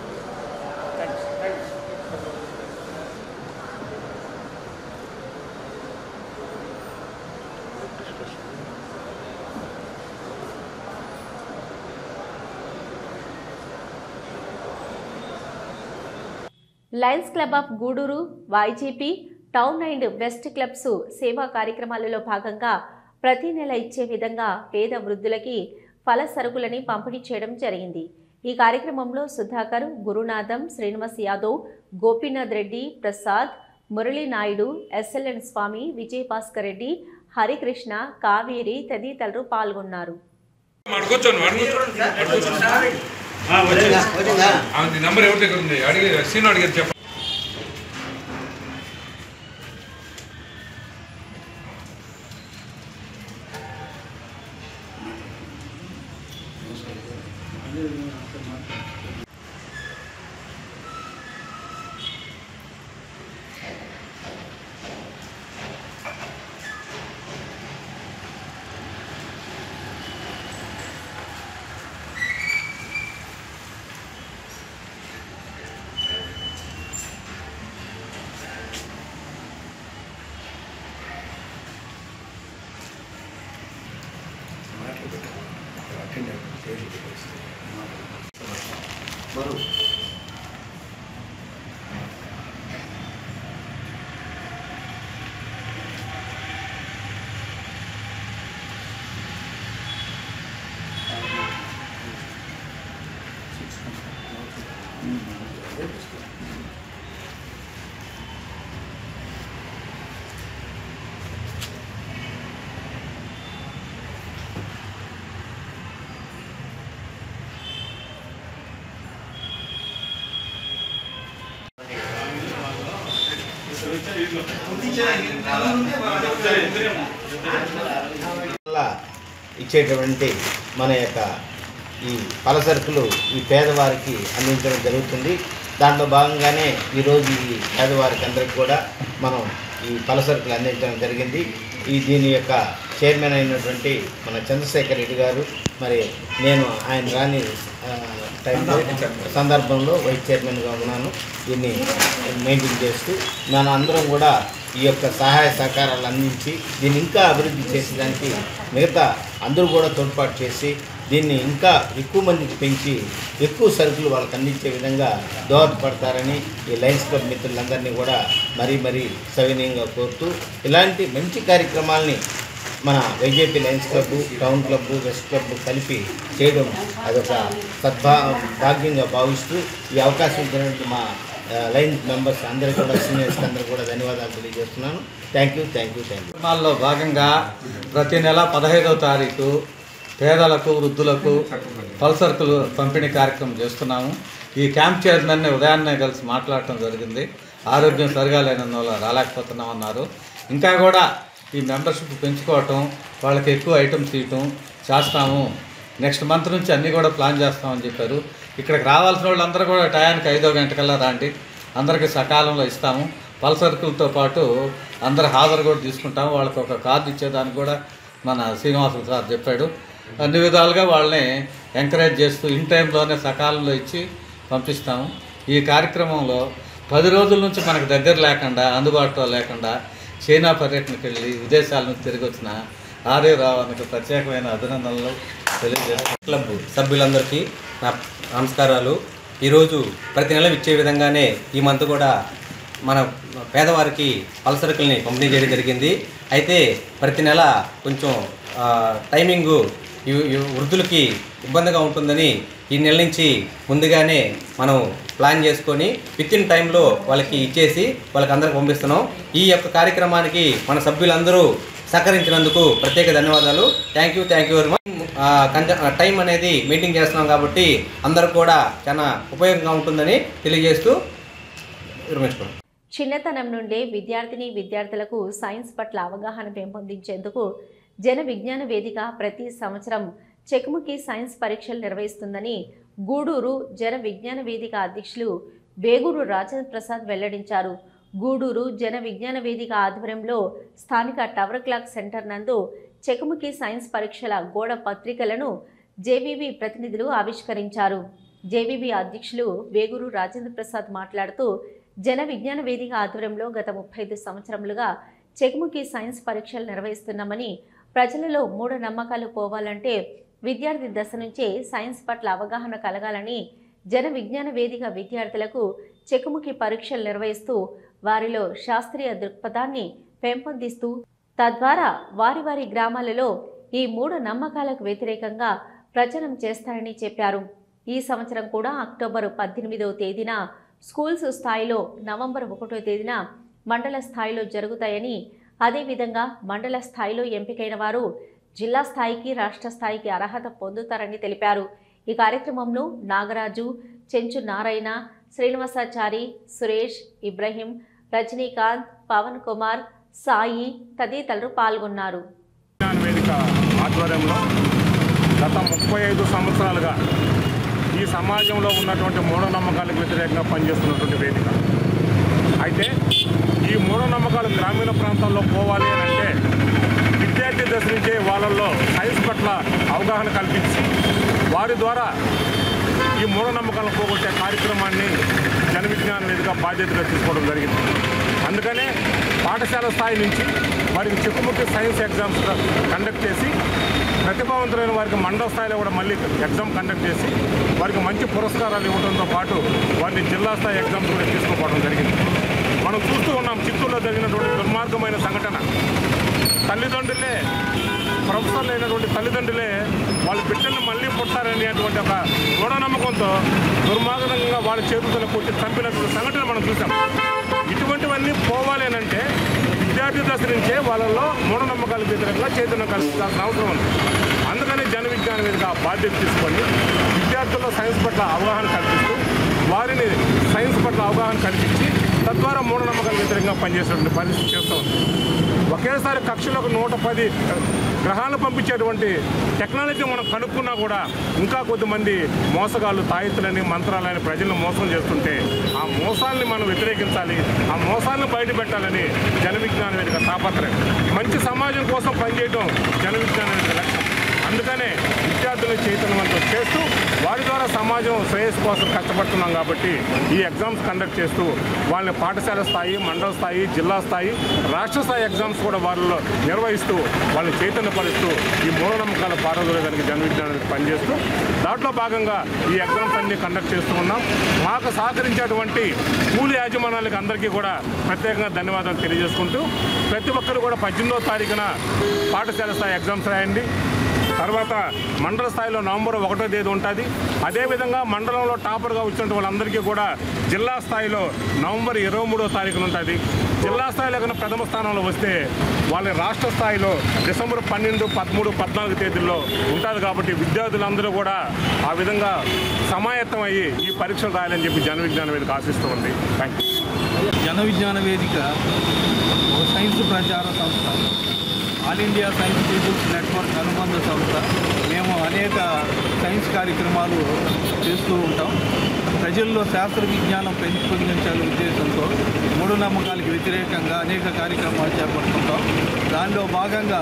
Lions club of Gudur, YGP, town and west clubs సేవా కార్యక్రమాలలో భాగంగా ప్రతి నెల ఇచ్చే విధంగా పేద వృద్ధులకి ఫల సరుకులని పంపిణీ చేయడం జరిగింది. ఈ కార్యక్రమంలో సుధాకర్, గురునాథం, శ్రీనివాస్ యాదవ్, గోపీనాథ్ రెడ్డి, ప్రసాద్, మురళీ నాయుడు, ఎస్ఎల్ఎన్ స్వామి, విజయభాస్కర్ రెడ్డి, హరికృష్ణ, కావేరి తదితరులు పాల్గొన్నారు. నంబర్ ఎవరి దగ్గర ఉంది అడిగి సీను అడిగారు చెప్పండి. ఇచ్చేటువంటి మన యొక్క ఈ పలసరుకులు ఈ పేదవారికి అందించడం జరుగుతుంది. దాంట్లో భాగంగానే ఈరోజు ఈ పేదవారికి అందరికి కూడా మనం ఈ పలసరుకులు అందించడం జరిగింది. దీని యొక్క చైర్మన్ అయినటువంటి మన చంద్రశేఖర్ రెడ్డి గారు, మరి నేను ఆయన రాని టైంలో సందర్భంలో వైస్ చైర్మన్గా ఉన్నాను. దీన్ని మెయింటైన్ చేస్తూ మన అందరం కూడా ఈ యొక్క సహాయ సహకారాలు అందించి దీన్ని ఇంకా అభివృద్ధి చేసేదానికి మిగతా అందరూ కూడా తోడ్పాటు చేసి దీన్ని ఇంకా ఎక్కువ మందికి పెంచి ఎక్కువ సరుకులు వాళ్ళకి అందించే విధంగా దోహదపడతారని ఈ లయన్స్ క్లబ్ మిత్రులందరినీ కూడా మరీ సవినయంగా కోరుతూ ఇలాంటి మంచి కార్యక్రమాలని మన YJP Lions club, town club, west club కలిపి చేయడం అదొక భాగ్యంగా భావిస్తూ ఈ అవకాశం ఇచ్చినటువంటి మా లయన్స్ మెంబర్స్ అందరికీ కూడా సీనియర్స్ అందరూ కూడా ధన్యవాదాలు తెలియజేస్తున్నాను. Thank you. కార్యక్రమాల్లో భాగంగా ప్రతి నెల 15వ తారీఖు పేదలకు, వృద్ధులకు పలసరుకులు పంపిణీ కార్యక్రమం చేస్తున్నాము. ఈ క్యాంప్ చైర్మన్ని ఉదయాన్నే కలిసి మాట్లాడటం జరిగింది. ఆరోగ్యం సరిగా లేనందువల్ల రాలేకపోతున్నామన్నారు. ఇంకా కూడా ఈ మెంబర్షిప్ పెంచుకోవటం, వాళ్ళకి ఎక్కువ ఐటమ్స్ ఇవ్వటం చేస్తాము. నెక్స్ట్ మంత్ నుంచి అన్నీ కూడా ప్లాన్ చేస్తామని చెప్పారు. ఇక్కడికి రావాల్సిన వాళ్ళందరూ కూడా టయానికి 5వ గంటకల్లా రాండి, అందరికీ సకాలంలో ఇస్తాము. పలసరుకులతో పాటు అందరు హాజరు కూడా తీసుకుంటాము. వాళ్ళకి ఒక కార్డు ఇచ్చేదానికి కూడా మన శ్రీనివాసులు సార్ చెప్పాడు. అన్ని విధాలుగా వాళ్ళని ఎంకరేజ్ చేస్తూ ఇన్ టైంలోనే సకాలంలో ఇచ్చి పంపిస్తాము. ఈ కార్యక్రమంలో 10 రోజుల నుంచి మనకు దగ్గర లేకుండా, అందుబాటులో లేకుండా చైనా పర్యటనకు వెళ్ళి విదేశాల నుంచి తిరిగి వచ్చిన ఆర్ఏ రావానికి ప్రత్యేకమైన అభినందనలు తెలియజేస్తాను. క్లబ్ సభ్యులందరికీ నా నమస్కారాలు. ఈరోజు ప్రతి నెల ఇచ్చే విధంగానే ఈ మంత్ కూడా మన పేదవారికి పలసరుకుల్ని పంపిణీ చేయడం జరిగింది. అయితే ప్రతి నెల కొంచెం టైమింగు వృద్ధులకి ఇబ్బందిగా ఉంటుందని ఈ నెల నుంచి ముందుగానే మనం ప్లాన్ చేసుకొని వితిన్ టైంలో వాళ్ళకి ఇచ్చేసి వాళ్ళకి అందరికి పంపిస్తున్నాం. ఈ యొక్క కార్యక్రమానికి మన సభ్యులందరూ సహకరించినందుకు ప్రత్యేక ధన్యవాదాలు. Thank you very much. Time అనేది మీటింగ్ చేస్తున్నాం కాబట్టి అందరూ కూడా చాలా ఉపయోగంగా ఉంటుందని తెలియజేస్తూ విరమించుకున్నాం. చిన్నతనం నుండే విద్యార్థులకు సైన్స్ పట్ల అవగాహన పెంపొందించేందుకు జన విజ్ఞాన వేదిక ప్రతి సంవత్సరం చెకుముకి సైన్స్ పరీక్షలు నిర్వహిస్తుందని గూడూరు జన విజ్ఞాన వేదిక అధ్యక్షులు వేగూరు రాజేంద్ర ప్రసాద్ వెల్లడించారు. గూడూరు జన విజ్ఞాన వేదిక ఆధ్వర్యంలో స్థానిక టవర్ క్లాక్ సెంటర్ నందు చెకుముకి సైన్స్ పరీక్షల గోడ పత్రికలను జేవీవీ ప్రతినిధులు ఆవిష్కరించారు. జేవీబీ అధ్యక్షులు వేగూరు రాజేంద్ర ప్రసాద్ మాట్లాడుతూ జన విజ్ఞాన వేదిక ఆధ్వర్యంలో గత 35 సంవత్సరములుగా చెకుముకి సైన్స్ పరీక్షలు నిర్వహిస్తున్నామని, ప్రజలలో మూఢనమ్మకాలు పోవాలంటే విద్యార్థి దశ నుంచే సైన్స్ పట్ల అవగాహన కలగాలని జన విజ్ఞాన వేదిక విద్యార్థులకు చెకుముకి పరీక్షలు నిర్వహిస్తూ వారిలో శాస్త్రీయ దృక్పథాన్ని పెంపొందిస్తూ తద్వారా వారి వారి గ్రామాలలో ఈ మూఢనమ్మకాలకు వ్యతిరేకంగా ప్రచారం చేస్తారని చెప్పారు. ఈ సంవత్సరం కూడా అక్టోబర్ 18వ తేదీన స్కూల్స్ స్థాయిలో, నవంబర్ 1వ తేదీన మండల స్థాయిలో జరుగుతాయని, అదేవిధంగా మండల స్థాయిలో ఎంపికైన వారు జిల్లా స్థాయికి, రాష్ట్ర స్థాయికి అర్హత పొందుతారని తెలిపారు. ఈ కార్యక్రమంలో నాగరాజు, చెంచు నారాయణ, శ్రీనివాసాచారి, సురేష్, ఇబ్రహీం, రజనీకాంత్, పవన్ కుమార్, సాయి తదితరులు పాల్గొన్నారు. వేదిక ఆధ్వర్యంలో గత 35 సంవత్సరాలుగా ఈ సమాజంలో ఉన్నటువంటి మూఢనమ్మకాలకు వ్యతిరేకంగా పనిచేస్తున్నటువంటి వేదిక. అయితే ఈ మూఢనమ్మకాలు గ్రామీణ ప్రాంతాల్లో పోవాలి అని అంటే విద్యార్థి దశ నుంచే వాళ్ళల్లో సైన్స్ పట్ల అవగాహన కల్పించి వారి ద్వారా ఈ మూఢనమ్మకాలను పోగొట్టే కార్యక్రమాన్ని జన విజ్ఞాన వేదిక బాధ్యతగా తీసుకోవడం జరిగింది. అందుకనే పాఠశాల స్థాయి నుంచి వారికి చెక్కుముక్కి సైన్స్ ఎగ్జామ్స్ కండక్ట్ చేసి ప్రతిభావంతులైన వారికి మండల స్థాయిలో కూడా మళ్ళీ ఎగ్జామ్ కండక్ట్ చేసి వారికి మంచి పురస్కారాలు ఇవ్వడంతో పాటు వారిని జిల్లా స్థాయి ఎగ్జామ్స్ కూడా తీసుకోవడం జరిగింది. మనం చూస్తూ ఉన్నాం చిత్తూరులో జరిగినటువంటి దుర్మార్గమైన సంఘటన. తల్లిదండ్రులే, ప్రొఫెసర్లు అయినటువంటి తల్లిదండ్రులే వాళ్ళ బిడ్డలను మళ్ళీ పుట్టారనేటువంటి ఒక మూఢనమ్మకంతో దుర్మార్గంగా వాళ్ళ చేతులను కొట్టి చంపినటువంటి సంఘటన మనం చూసాం. ఇటువంటివన్నీ పోవాలి అని అంటే విద్యార్థి దశ నుంచే వాళ్ళల్లో మూఢనమ్మకాలకు వ్యతిరేకంగా చైతన్యం కల్పించాల్సిన అవసరం ఉంది. అందుకని జన విజ్ఞాన వేదిక బాధ్యత తీసుకొని విద్యార్థుల్లో సైన్స్ పట్ల అవగాహన కల్పిస్తూ వారిని సైన్స్ పట్ల అవగాహన కల్పించి తద్వారా మూఢనమ్మకాలకు వ్యతిరేకంగా పనిచేసేటువంటి పరిస్థితి చేస్తూ ఉంది. ఒకేసారి కక్షలోకి 110 గ్రహాలను పంపించేటువంటి టెక్నాలజీ మనం కనుక్కున్నా కూడా ఇంకా కొద్దిమంది మోసగాళ్ళు తాయిత్తులని, మంత్రాలని ప్రజలను మోసం చేస్తుంటే ఆ మోసాలని మనం వ్యతిరేకించాలి, ఆ మోసాలను బయటపెట్టాలని జన విజ్ఞాన వేదిక తాపత్రయం. మంచి సమాజం కోసం పనిచేయడం జన విజ్ఞాన వేదిక లక్ష్యం. అందుకనే విద్యార్థులను చైతన్యవంతం చేస్తూ వారి ద్వారా సమాజం శ్రేయస్సు కోసం కష్టపడుతున్నాం కాబట్టి ఈ ఎగ్జామ్స్ కండక్ట్ చేస్తూ వాళ్ళని పాఠశాల స్థాయి, మండల స్థాయి, జిల్లా స్థాయి, రాష్ట్ర స్థాయి ఎగ్జామ్స్ కూడా వారిలో నిర్వహిస్తూ వాళ్ళని చైతన్యపరుస్తూ ఈ మూఢనమ్మకాల పారదోలేదానికి జన విజ్ఞానానికి పనిచేస్తూ దాంట్లో భాగంగా ఈ ఎగ్జామ్స్ అన్ని కండక్ట్ చేస్తూ ఉన్నాం. మాకు సహకరించేటువంటి స్కూల్ యాజమాన్యాలకు అందరికీ కూడా ప్రత్యేకంగా ధన్యవాదాలు తెలియజేసుకుంటూ ప్రతి ఒక్కరు కూడా 18వ తారీఖున పాఠశాల స్థాయి ఎగ్జామ్స్ రాయండి. తర్వాత మండల స్థాయిలో నవంబర్ 1వ తేదీ ఉంటుంది. అదేవిధంగా మండలంలో టాపర్గా వచ్చిన వాళ్ళందరికీ కూడా జిల్లా స్థాయిలో నవంబర్ 23వ తారీఖున ఉంటుంది. జిల్లా స్థాయిలో కన్నా ప్రథమ స్థానంలో వస్తే వాళ్ళ రాష్ట్ర స్థాయిలో డిసెంబర్ 12, 13, 14 తేదీల్లో ఉంటుంది. కాబట్టి విద్యార్థులందరూ కూడా ఆ విధంగా సమాయత్తం అయ్యి ఈ పరీక్షలు రాయాలని చెప్పి జన విజ్ఞాన వేదిక ఆశిస్తూ ఉంది. Thank you. జన విజ్ఞాన వేదిక ఒక సైన్స్ ప్రచార సంస్థ, all India science people's network అనుబంధ సంస్థ. మేము అనేక సైన్స్ కార్యక్రమాలు చేస్తూ ఉంటాం. ప్రజల్లో శాస్త్ర విజ్ఞానం పెంపొందించాలనే ఉద్దేశంతో మూఢనమ్మకాలకు వ్యతిరేకంగా అనేక కార్యక్రమాలు చేపడుతుంటాం. దానిలో భాగంగా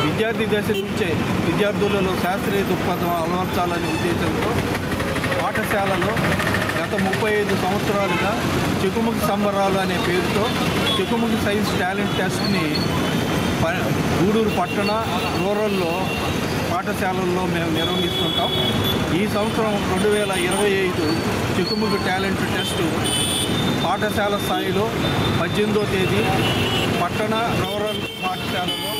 విద్యార్థి దశ నుంచే విద్యార్థులలో శాస్త్రీయ దృక్పథం అలవర్చాలనే ఉద్దేశంతో పాఠశాలలో గత 35 సంవత్సరాలుగా చెకుముకి సంబరాలు అనే పేరుతో చెకుముకి సైన్స్ టాలెంట్ టెస్ట్ని గూడూరు పట్టణ, రూరల్లో పాఠశాలల్లో మేము నిర్వహిస్తుంటాం. ఈ సంవత్సరం 2025 చెకుముకి టాలెంట్ టెస్టు పాఠశాల స్థాయిలో 18వ తేదీ పట్టణ, రూరల్ పాఠశాలలో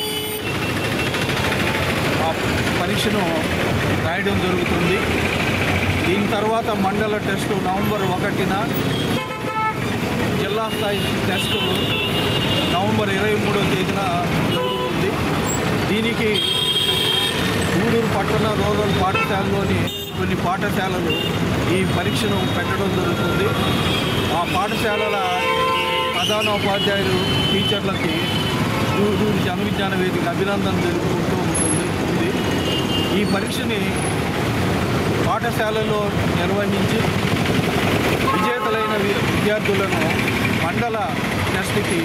ఆ పరీక్షను రాయడం జరుగుతుంది. దీని తర్వాత మండల టెస్టు నవంబర్ 1న, జిల్లా స్థాయి టెస్టు నవంబర్ 23వ తేదీన జరుగుతుంది. దీనికి గూడూరు పట్టణ, రూరల్ పాఠశాలలోని కొన్ని పాఠశాలలు ఈ పరీక్షను పెట్టడం జరుగుతుంది. ఆ పాఠశాలల ప్రధానోపాధ్యాయులు, టీచర్లకి గూడూరు జన విజ్ఞాన వేదిక అభినందన తెలుపుకుంటూ ఉంది. ఈ పరీక్షని పాఠశాలలో నిర్వహించి విజేతలైన విద్యార్థులను మండల టెస్ట్కి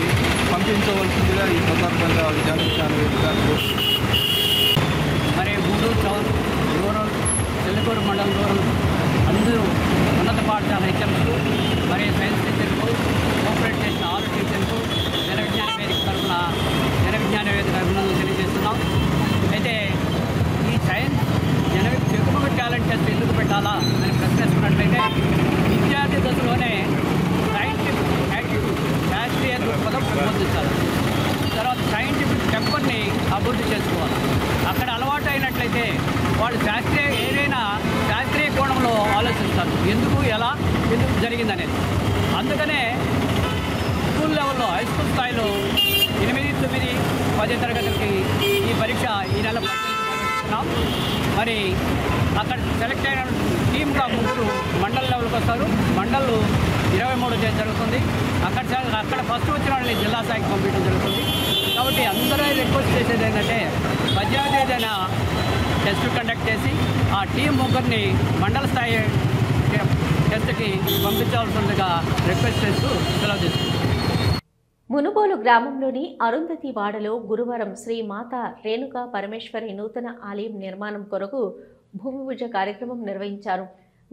పంపించవలసిందిగా ఈ సందర్భంగా జన విజ్ఞాన వేదిక మరి గూడూరు టౌన్, రూరల్, చెల్లకూరు మండలం, రూరల్ అందరూ పాఠశాల హెచ్ఎంస్కు మరియు సైన్స్ టీచర్కు కోఆపరేట్ చేసిన ఆల్ టీచర్కు జన విజ్ఞాన వేదిక తరఫున జన విజ్ఞాన వేదిక అభినందనలు తెలియజేస్తున్నాం. అయితే ఈ సైన్స్ చెరుకు టాలెంట్ టెస్ట్ ఎందుకు పెట్టాలా అని ప్రశ్నిస్తున్నట్లయితే విద్యార్థి దశలోనే సైంటిఫిక్ యాటిట్యూడ్ శాస్త్రీయ దృక్పథం పెంపొందించాలి. తర్వాత సైంటిఫిక్ టెంపర్ని అభివృద్ధి చేసుకోవాలి. అక్కడ అలవాటు అయినట్లయితే వాళ్ళు ఏదైనా శాస్త్రీయ కోణంలో ఆలోచిస్తారు, ఎందుకు ఎలా ఎందుకు జరిగిందనేది. అందుకనే స్కూల్ లెవెల్లో హై స్కూల్ స్థాయిలో 8, 9, 10 తరగతులకి ఈ పరీక్ష ఈ నెల నిర్వహిస్తున్నాం. మరి అక్కడ సెలెక్ట్ అయిన టీమ్గా ముగ్గురు మండల్ లెవెల్కి వస్తారు. మండల్ 23వ తేదీ జరుగుతుంది. అక్కడ ఫస్ట్ వచ్చిన వాళ్ళని జిల్లా స్థాయికి పంపించడం జరుగుతుంది. కాబట్టి అందరూ రిక్వెస్ట్ చేసేది ఏంటంటే 10వ తేదీన టెస్ట్ కండక్ట్ చేసి ఆ టీం ముగ్గురిని మండల స్థాయి టెస్ట్కి పంపించవలసిందిగా రిక్వెస్ట్ చేస్తూ సెలవు తీసుకుంటాం. మునుగోలు గ్రామంలోని అరుంధతి వాడలో గురువారం శ్రీ మాత రేణుకా పరమేశ్వరి నూతన ఆలయం నిర్మాణం కొరకు భూమి పూజ కార్యక్రమం నిర్వహించారు.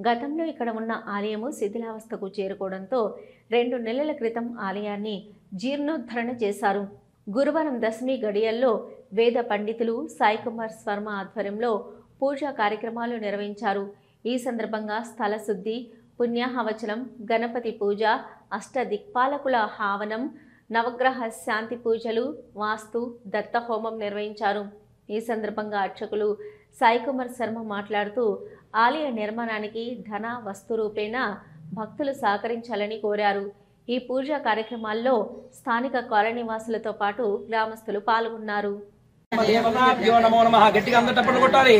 గతంలో ఇక్కడ ఉన్న ఆలయము శిథిలావస్థకు చేరుకోవడంతో 2 నెలల క్రితం ఆలయాన్ని జీర్ణోద్ధరణ చేశారు. గురువారం దశమి గడియల్లో వేద పండితులు సాయికుమార్ స్వర్మ ఆధ్వర్యంలో పూజా కార్యక్రమాలు నిర్వహించారు. ఈ సందర్భంగా స్థల శుద్ధి, పుణ్యాహవచనం, గణపతి పూజ, అష్టదిక్పాలకుల హావనం, నవగ్రహ శాంతి పూజలు, వాస్తు, దత్తహోమం నిర్వహించారు. ఈ సందర్భంగా అర్చకులు సాయికుమార్ శర్మ మాట్లాడుతూ ఆలయ నిర్మాణానికి ధన వస్తు రూపేణ భక్తులు సహకరించాలని కోరారు. ఈ పూజా కార్యక్రమాల్లో స్థానిక కాలనీ వాసులతో పాటు గ్రామస్తులు పాల్గొన్నారు. గట్టిగా అందటప్పుడు కొట్టాలి.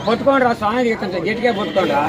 పొత్తుకోండి రా స్వామి గట్టిగా పొత్తుకోండి రా.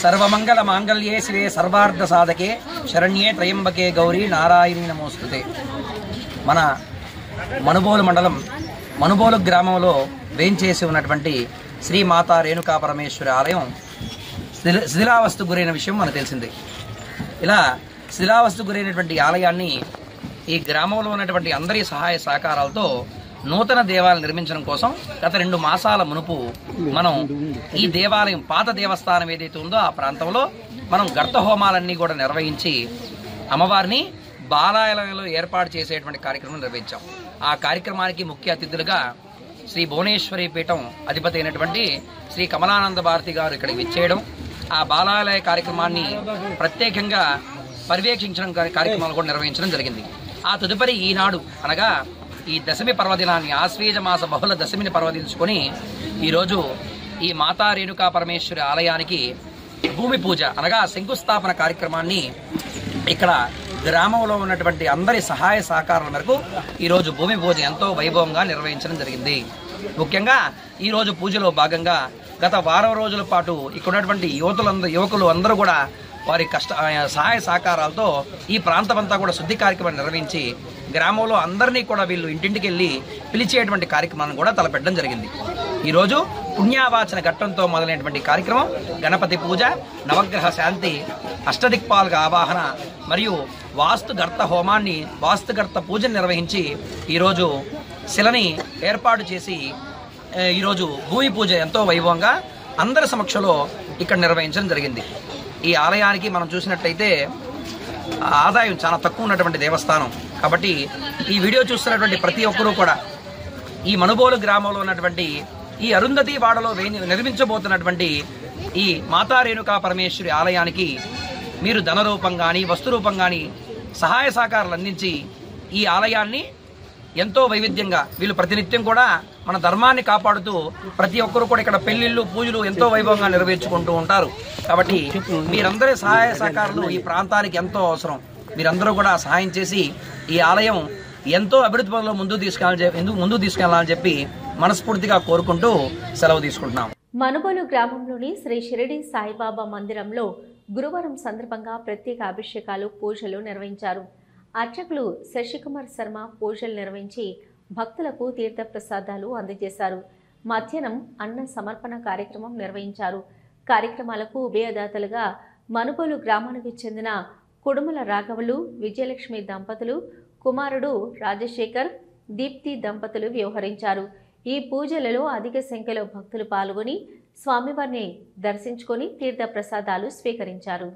సర్వమంగళ మాంగళ్యే శ్రీ సర్వార్థ సాధకే శరణ్యే త్రయంబకే గౌరీ నారాయణీ నమోస్తుతే. మన మనుబోలు మండలం మనుబోలు గ్రామంలో వేంచేసి ఉన్నటువంటి శ్రీ మాతా రేణుకా పరమేశ్వరి ఆలయం శిథిలావస్థ గురైన విషయం మనకు తెలిసిందే. ఇలా శిథిలావస్థ గురైనటువంటి ఆలయాన్ని ఈ గ్రామంలో ఉన్నటువంటి అందరి సహాయ సహకారాలతో నూతన దేవాలయం నిర్మించడం కోసం గత 2 మాసాల మునుపు మనం ఈ దేవాలయం పాత దేవస్థానం ఏదైతే ఉందో ఆ ప్రాంతంలో మనం గర్త హోమాలన్నీ కూడా నిర్వహించి అమ్మవారిని బాలాలయంలో ఏర్పాటు చేసేటువంటి కార్యక్రమం నిర్వహించాం. ఆ కార్యక్రమానికి ముఖ్య అతిథులుగా శ్రీ భువనేశ్వరి పీఠం అధిపతి అయినటువంటి శ్రీ కమలానంద భారతి గారు ఇక్కడికి విచ్చేయడం, ఆ బాలాలయ కార్యక్రమాన్ని ప్రత్యేకంగా పర్యవేక్షించడం కార్యక్రమాలు కూడా నిర్వహించడం జరిగింది. ఆ తదుపరి ఈనాడు అనగా ఈ దశమి పర్వదినాన్ని ఆశ్వీజ మాస బహుళ దశమిని పర్వదించుకొని ఈరోజు ఈ మాతా రేణుకా పరమేశ్వరి ఆలయానికి భూమి పూజ అనగా శంకుస్థాపన కార్యక్రమాన్ని ఇక్కడ గ్రామంలో ఉన్నటువంటి అందరి సహాయ సహకారాల మేరకు ఈరోజు భూమి పూజ ఎంతో వైభవంగా నిర్వహించడం జరిగింది. ముఖ్యంగా ఈరోజు పూజలో భాగంగా గత వారం రోజుల పాటు ఇక్కడ ఉన్నటువంటి యువకులు అందరూ కూడా వారి సహాయ సహకారాలతో ఈ ప్రాంతమంతా కూడా శుద్ధి కార్యక్రమాన్ని నిర్వహించి గ్రామంలో అందరినీ కూడా వీళ్ళు ఇంటింటికి వెళ్ళి పిలిచేటువంటి కార్యక్రమాన్ని కూడా తలపెట్టడం జరిగింది. ఈరోజు పుణ్యావాచన ఘట్టంతో మొదలైనటువంటి కార్యక్రమం గణపతి పూజ, నవగ్రహ శాంతి, అష్టదిక్పాలక ఆవాహన మరియు వాస్తుగర్త హోమాన్ని, వాస్తుగర్త పూజను నిర్వహించి ఈరోజు శిలని ఏర్పాటు చేసి ఈరోజు భూమి పూజ ఎంతో వైభవంగా అందరి సమక్షంలో ఇక్కడ నిర్వహించడం జరిగింది. ఈ ఆలయానికి మనం చూసినట్లయితే ఆదాయం చాలా తక్కువ ఉన్నటువంటి దేవస్థానం కాబట్టి ఈ వీడియో చూస్తున్నటువంటి ప్రతి ఒక్కరూ కూడా ఈ మనుబోలు గ్రామంలో ఉన్నటువంటి ఈ అరుంధతి వాడలో నిర్మించబోతున్నటువంటి ఈ మాతా రేణుకా పరమేశ్వరి ఆలయానికి మీరు ధన రూపం కానీ వస్తు రూపం కానీ సహాయ సహకారాలు అందించి ఈ ఆలయాన్ని ఎంతో వైవిధ్యంగా వీళ్ళు ప్రతినిత్యం కూడా మన ధర్మాన్ని కాపాడుతూ ప్రతి ఒక్కరు కూడా ఇక్కడ పెళ్లిళ్ళు పూజలు ఎంతో వైభవంగా నెరవేర్చుకుంటూ ఉంటారు. కాబట్టి మీరందరి సహాయ సహకారాలు ఈ ప్రాంతానికి ఎంతో అవసరం. మీరందరూ కూడా సహాయం చేసి ఈ ఆలయం ఎంతో అభివృద్ధి పనుల్లో ముందుకు తీసుకెళ్లాలని చెప్పి మనస్ఫూర్తిగా కోరుకుంటూ సెలవు తీసుకుంటున్నాం. మనుబోలు గ్రామంలోని శ్రీ షిరిడి సాయిబాబా మందిరంలో గురువారం సందర్భంగా ప్రత్యేక అభిషేకాలు, పూజలు నిర్వహించారు. అర్చకులు శశికుమార్ శర్మ పూజలు నిర్వహించి భక్తులకు తీర్థప్రసాదాలు అందజేశారు. మధ్యాహ్నం అన్న సమర్పణ కార్యక్రమం నిర్వహించారు. కార్యక్రమాలకు ఉభయదాతలుగా మనుబోలు గ్రామానికి చెందిన కుడుముల రాఘవులు, విజయలక్ష్మి దంపతులు, కుమారుడు రాజశేఖర్, దీప్తి దంపతులు వ్యవహరించారు. ఈ పూజలలో అధిక సంఖ్యలో భక్తులు పాల్గొని స్వామివారిని దర్శించుకొని తీర్థప్రసాదాలు స్వీకరించారు.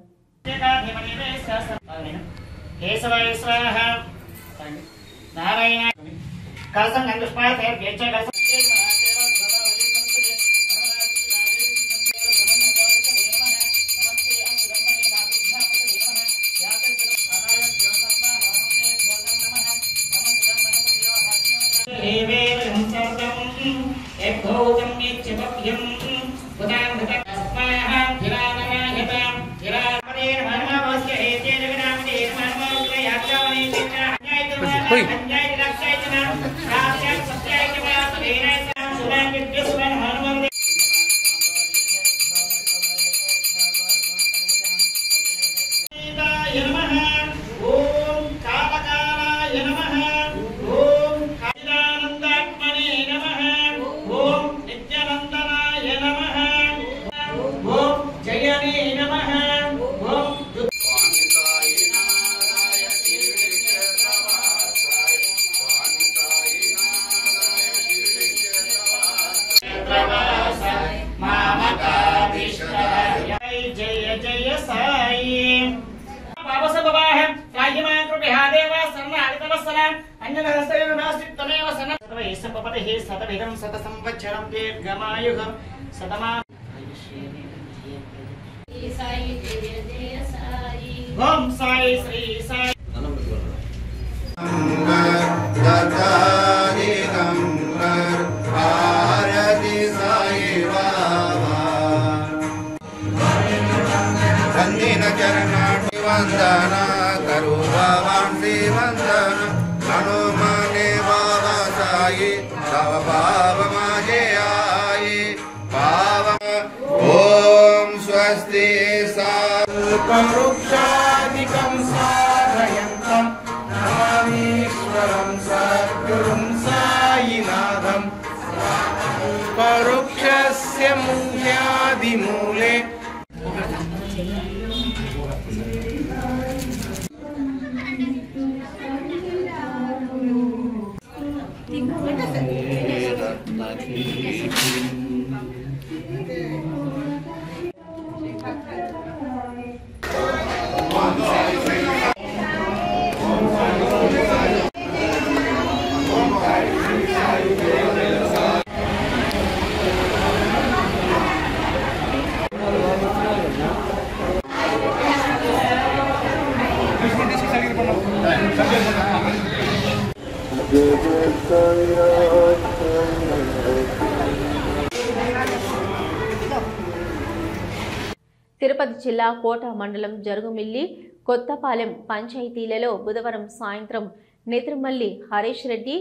తిరుపతి జిల్లా కోట మండలం జరుగుమిల్లి, కొత్తపాలెం పంచాయతీలలో బుధవారం సాయంత్రం నేత్రమల్లి హరీష్ రెడ్డి,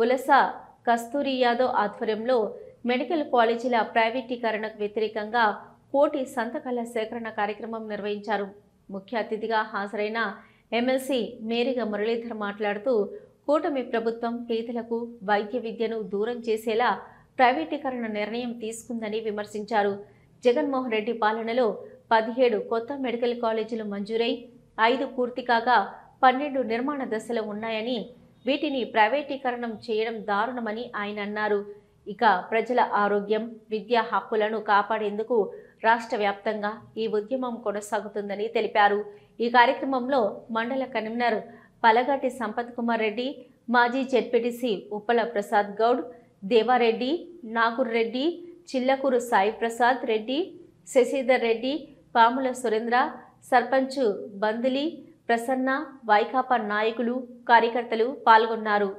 ఉలస కస్తూరి యాదవ్ ఆధ్వర్యంలో మెడికల్ కాలేజీల ప్రైవేటీకరణకు వ్యతిరేకంగా కోటి సంతకాల సేకరణ కార్యక్రమం నిర్వహించారు. ముఖ్య అతిథిగా హాజరైన ఎమ్మెల్సీ మేరిగ మురళీధర్ మాట్లాడుతూ కూటమి ప్రభుత్వం పేదలకు వైద్య విద్యను దూరం చేసేలా ప్రైవేటీకరణ నిర్ణయం తీసుకుందని విమర్శించారు. జగన్మోహన్ రెడ్డి పాలనలో 17 కొత్త మెడికల్ కాలేజీలు మంజూరై 5 పూర్తి కాగా 12 నిర్మాణ దశలో ఉన్నాయని, వీటిని ప్రైవేటీకరణం చేయడం దారుణమని ఆయన అన్నారు. ఇక ప్రజల ఆరోగ్యం, విద్యా హక్కులను కాపాడేందుకు రాష్ట్ర వ్యాప్తంగా ఈ ఉద్యమం కొనసాగుతుందని తెలిపారు. ఈ కార్యక్రమంలో మండల కన్వీనర్ పలగాటి సంపత్ కుమార్ రెడ్డి, మాజీ జెడ్పీటీసీ ఉప్పల ప్రసాద్ గౌడ్, దేవారెడ్డి, నాగూర్ రెడ్డి, చిల్లకూరు సాయి ప్రసాద్ రెడ్డి, శశిధర్ రెడ్డి, పాముల సురేంద్ర, సర్పంచ్ బందిలి ప్రసన్న, వైకాపా నాయకులు, కార్యకర్తలు పాల్గొన్నారు.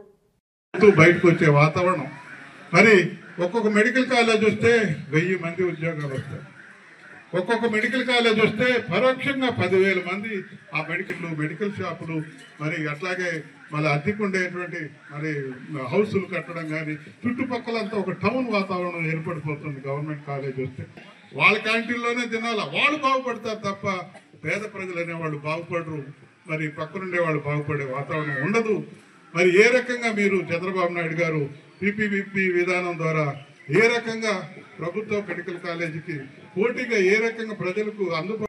బయటకు వచ్చే వాతావరణం, మరి ఒక్కొక్క మెడికల్ కాలేజ్ వస్తే 1000 మంది ఉద్యోగాలు వస్తాయి. ఒక్కొక్క మెడికల్ కాలేజ్ వస్తే పరోక్షంగా 10,000 మంది ఆ మెడికల్ షాపులు, మరి అట్లాగే మళ్ళీ అద్దెకుండేటువంటి మరి హౌసులు కట్టడం కానీ, చుట్టుపక్కలంతా ఒక టౌన్ వాతావరణం ఏర్పడిపోతుంది. గవర్నమెంట్ కాలేజ్ వస్తే వాళ్ళ క్యాంటీన్లోనే తినాలా, వాళ్ళు బాగుపడతారు తప్ప పేద ప్రజలు అనేవాళ్ళు బాగుపడరు. మరి పక్కనుండే వాళ్ళు బాగుపడే వాతావరణం ఉండదు. మరి ఏ రకంగా మీరు చంద్రబాబు నాయుడు గారు పీపీపీ విధానం ద్వారా ఏ రకంగా ప్రభుత్వ మెడికల్ కాలేజీకి పోటీగా ఏ రకంగా ప్రజలకు అందుబాటు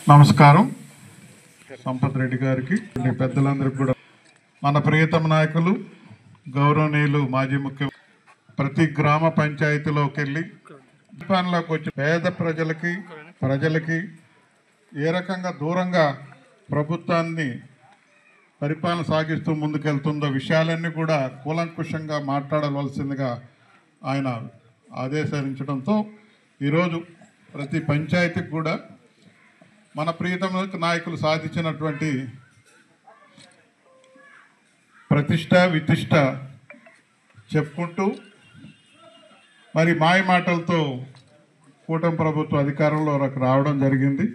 నమస్కారం. సంపత్ రెడ్డి గారికి, పెద్దలందరికీ కూడా, మన ప్రియతమ నాయకులు గౌరవనీయులు మాజీ ముఖ్యమంత్రి ప్రతి గ్రామ పంచాయతీలోకి వెళ్ళి పరిపాలనలోకి వచ్చి పేద ప్రజలకి ఏ రకంగా దూరంగా ప్రభుత్వాన్ని పరిపాలన సాగిస్తూ ముందుకెళ్తుందో విషయాలన్నీ కూడా కూలంకుషంగా మాట్లాడవలసిందిగా ఆయన ఆదేశించడంతో ఈరోజు ప్రతి పంచాయతీకి కూడా మన ప్రియతమ నాయకులు సాధించినటువంటి ప్రతిష్ట వితిష్ట చెప్పుకుంటూ మరి మాయ మాటలతో కూటమి ప్రభుత్వ అధికారంలో రావడం జరిగింది.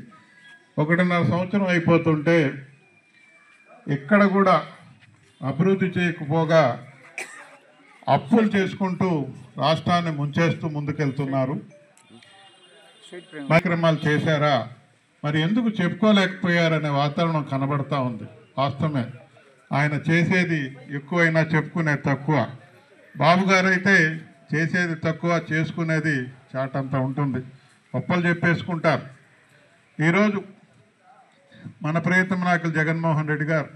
1.5 సంవత్సరం అయిపోతుంటే ఎక్కడ కూడా అభివృద్ధి చేయకపోగా అప్పులు చేసుకుంటూ రాష్ట్రాన్ని ముంచేస్తూ ముందుకెళ్తున్నారు. కార్యక్రమాలు చేశారా, మరి ఎందుకు చెప్పుకోలేకపోయారనే వాతావరణం కనబడతా ఉంది. వాస్తవమే, ఆయన చేసేది ఎక్కువైనా చెప్పుకునేది తక్కువ. బాబు గారు అయితే చేసేది తక్కువ, చేసుకునేది చాటంతా ఉంటుంది. గొప్పలు చెప్పేసుకుంటారు. ఈరోజు మన ప్రియతమ నాయకులు జగన్మోహన్ రెడ్డి గారు,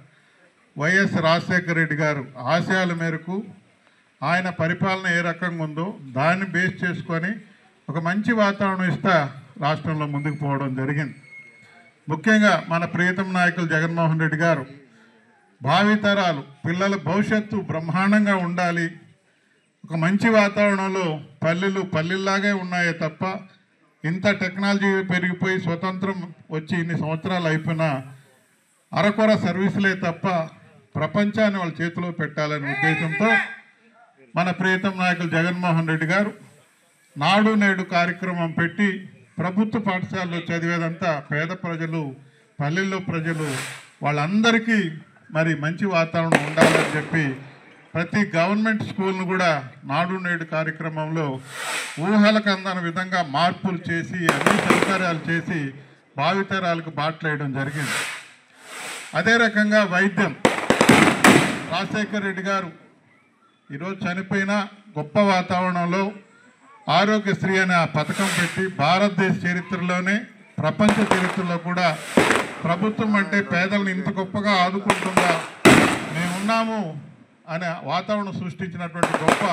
వైఎస్ రాజశేఖర రెడ్డి గారు ఆశయాల మేరకు ఆయన పరిపాలన ఏ రకంగా ఉందో దాన్ని బేస్ చేసుకొని ఒక మంచి వాతావరణం ఇస్తా రాష్ట్రంలో ముందుకు పోవడం జరిగింది. ముఖ్యంగా మన ప్రియతమ నాయకులు జగన్మోహన్ రెడ్డి గారు భావితరాలు పిల్లల భవిష్యత్తు బ్రహ్మాండంగా ఉండాలి, ఒక మంచి వాతావరణంలో పల్లెల్లాగే ఉన్నాయే తప్ప ఇంత టెక్నాలజీ పెరిగిపోయి స్వతంత్రం వచ్చి ఇన్ని సంవత్సరాలు అయిపోయినా అరకొర సర్వీసులే తప్ప ప్రపంచాన్ని వాళ్ళ చేతిలో పెట్టాలనే ఉద్దేశంతో మన ప్రియతమ నాయకులు జగన్మోహన్ రెడ్డి గారు నాడు నేడు కార్యక్రమం పెట్టి ప్రభుత్వ పాఠశాలలో చదివేదంతా పేద ప్రజలు, పల్లెల్లో ప్రజలు వాళ్ళందరికీ మరి మంచి వాతావరణం ఉండాలని చెప్పి ప్రతి గవర్నమెంట్ స్కూల్ను కూడా నాడు నేడు కార్యక్రమంలో ఊహలకు అందని విధంగా మార్పులు చేసి అన్ని సౌకర్యాలు చేసి భావితరాలకు బాటలేయడం జరిగింది. అదే రకంగా వైద్యం రాజశేఖర రెడ్డి గారు ఈరోజు చనిపోయిన గొప్ప వాతావరణంలో ఆరోగ్యశ్రీ అనే ఆ పథకం పెట్టి భారతదేశ చరిత్రలోనే ప్రపంచ చరిత్రలో కూడా ప్రభుత్వం అంటే పేదలను ఇంత గొప్పగా ఆదుకుంటుందా, మేమున్నాము అనే వాతావరణం సృష్టించినటువంటి గొప్ప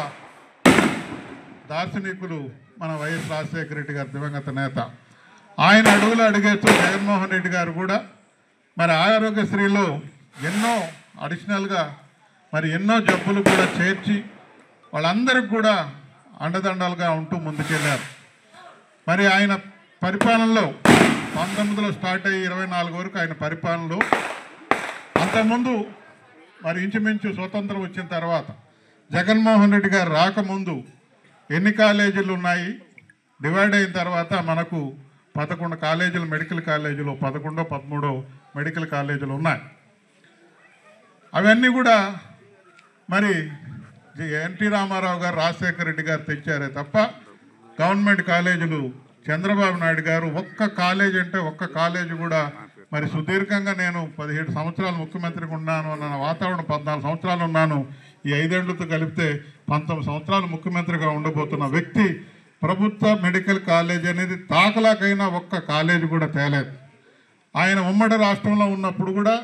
దార్శనికులు మన వైఎస్ రాజశేఖర రెడ్డి గారు, దివంగత నేత. ఆయన అడుగులు అడిగేస్తూ జగన్మోహన్ రెడ్డి గారు కూడా మరి ఆరోగ్యశ్రీలో ఎన్నో అడిషనల్గా మరి ఎన్నో జబ్బులు కూడా చేర్చి వాళ్ళందరికీ కూడా అండదండలుగా ఉంటూ ముందుకెళ్ళారు. మరి ఆయన పరిపాలనలో 19లో స్టార్ట్ అయ్యి 24 వరకు ఆయన పరిపాలనలో, అంతకుముందు మరి ఇంచుమించు స్వతంత్రం వచ్చిన తర్వాత జగన్మోహన్ రెడ్డి గారు రాకముందు ఎన్ని కాలేజీలు ఉన్నాయి, డివైడ్ అయిన తర్వాత మనకు 11 కాలేజీలు, మెడికల్ కాలేజీలు 11, 13 మెడికల్ కాలేజీలు ఉన్నాయి. అవన్నీ కూడా మరి ఎన్టీ రామారావు గారు, రాజశేఖర రెడ్డి గారు తెచ్చారే తప్ప గవర్నమెంట్ కాలేజీలు చంద్రబాబు నాయుడు గారు ఒక్క కాలేజ్ అంటే ఒక్క కాలేజీ కూడా మరి సుదీర్ఘంగా నేను 17 సంవత్సరాలు ముఖ్యమంత్రిగా ఉన్నాను అన్న వాతావరణం, 14 సంవత్సరాలు ఉన్నాను, ఈ 5 ఏళ్లతో కలిపితే 19 సంవత్సరాలు ముఖ్యమంత్రిగా ఉండబోతున్న వ్యక్తి ప్రభుత్వ మెడికల్ కాలేజ్ అనేది తాకలాకైనా ఒక్క కాలేజీ కూడా తేలేదు. ఆయన ఉమ్మడి రాష్ట్రంలో ఉన్నప్పుడు కూడా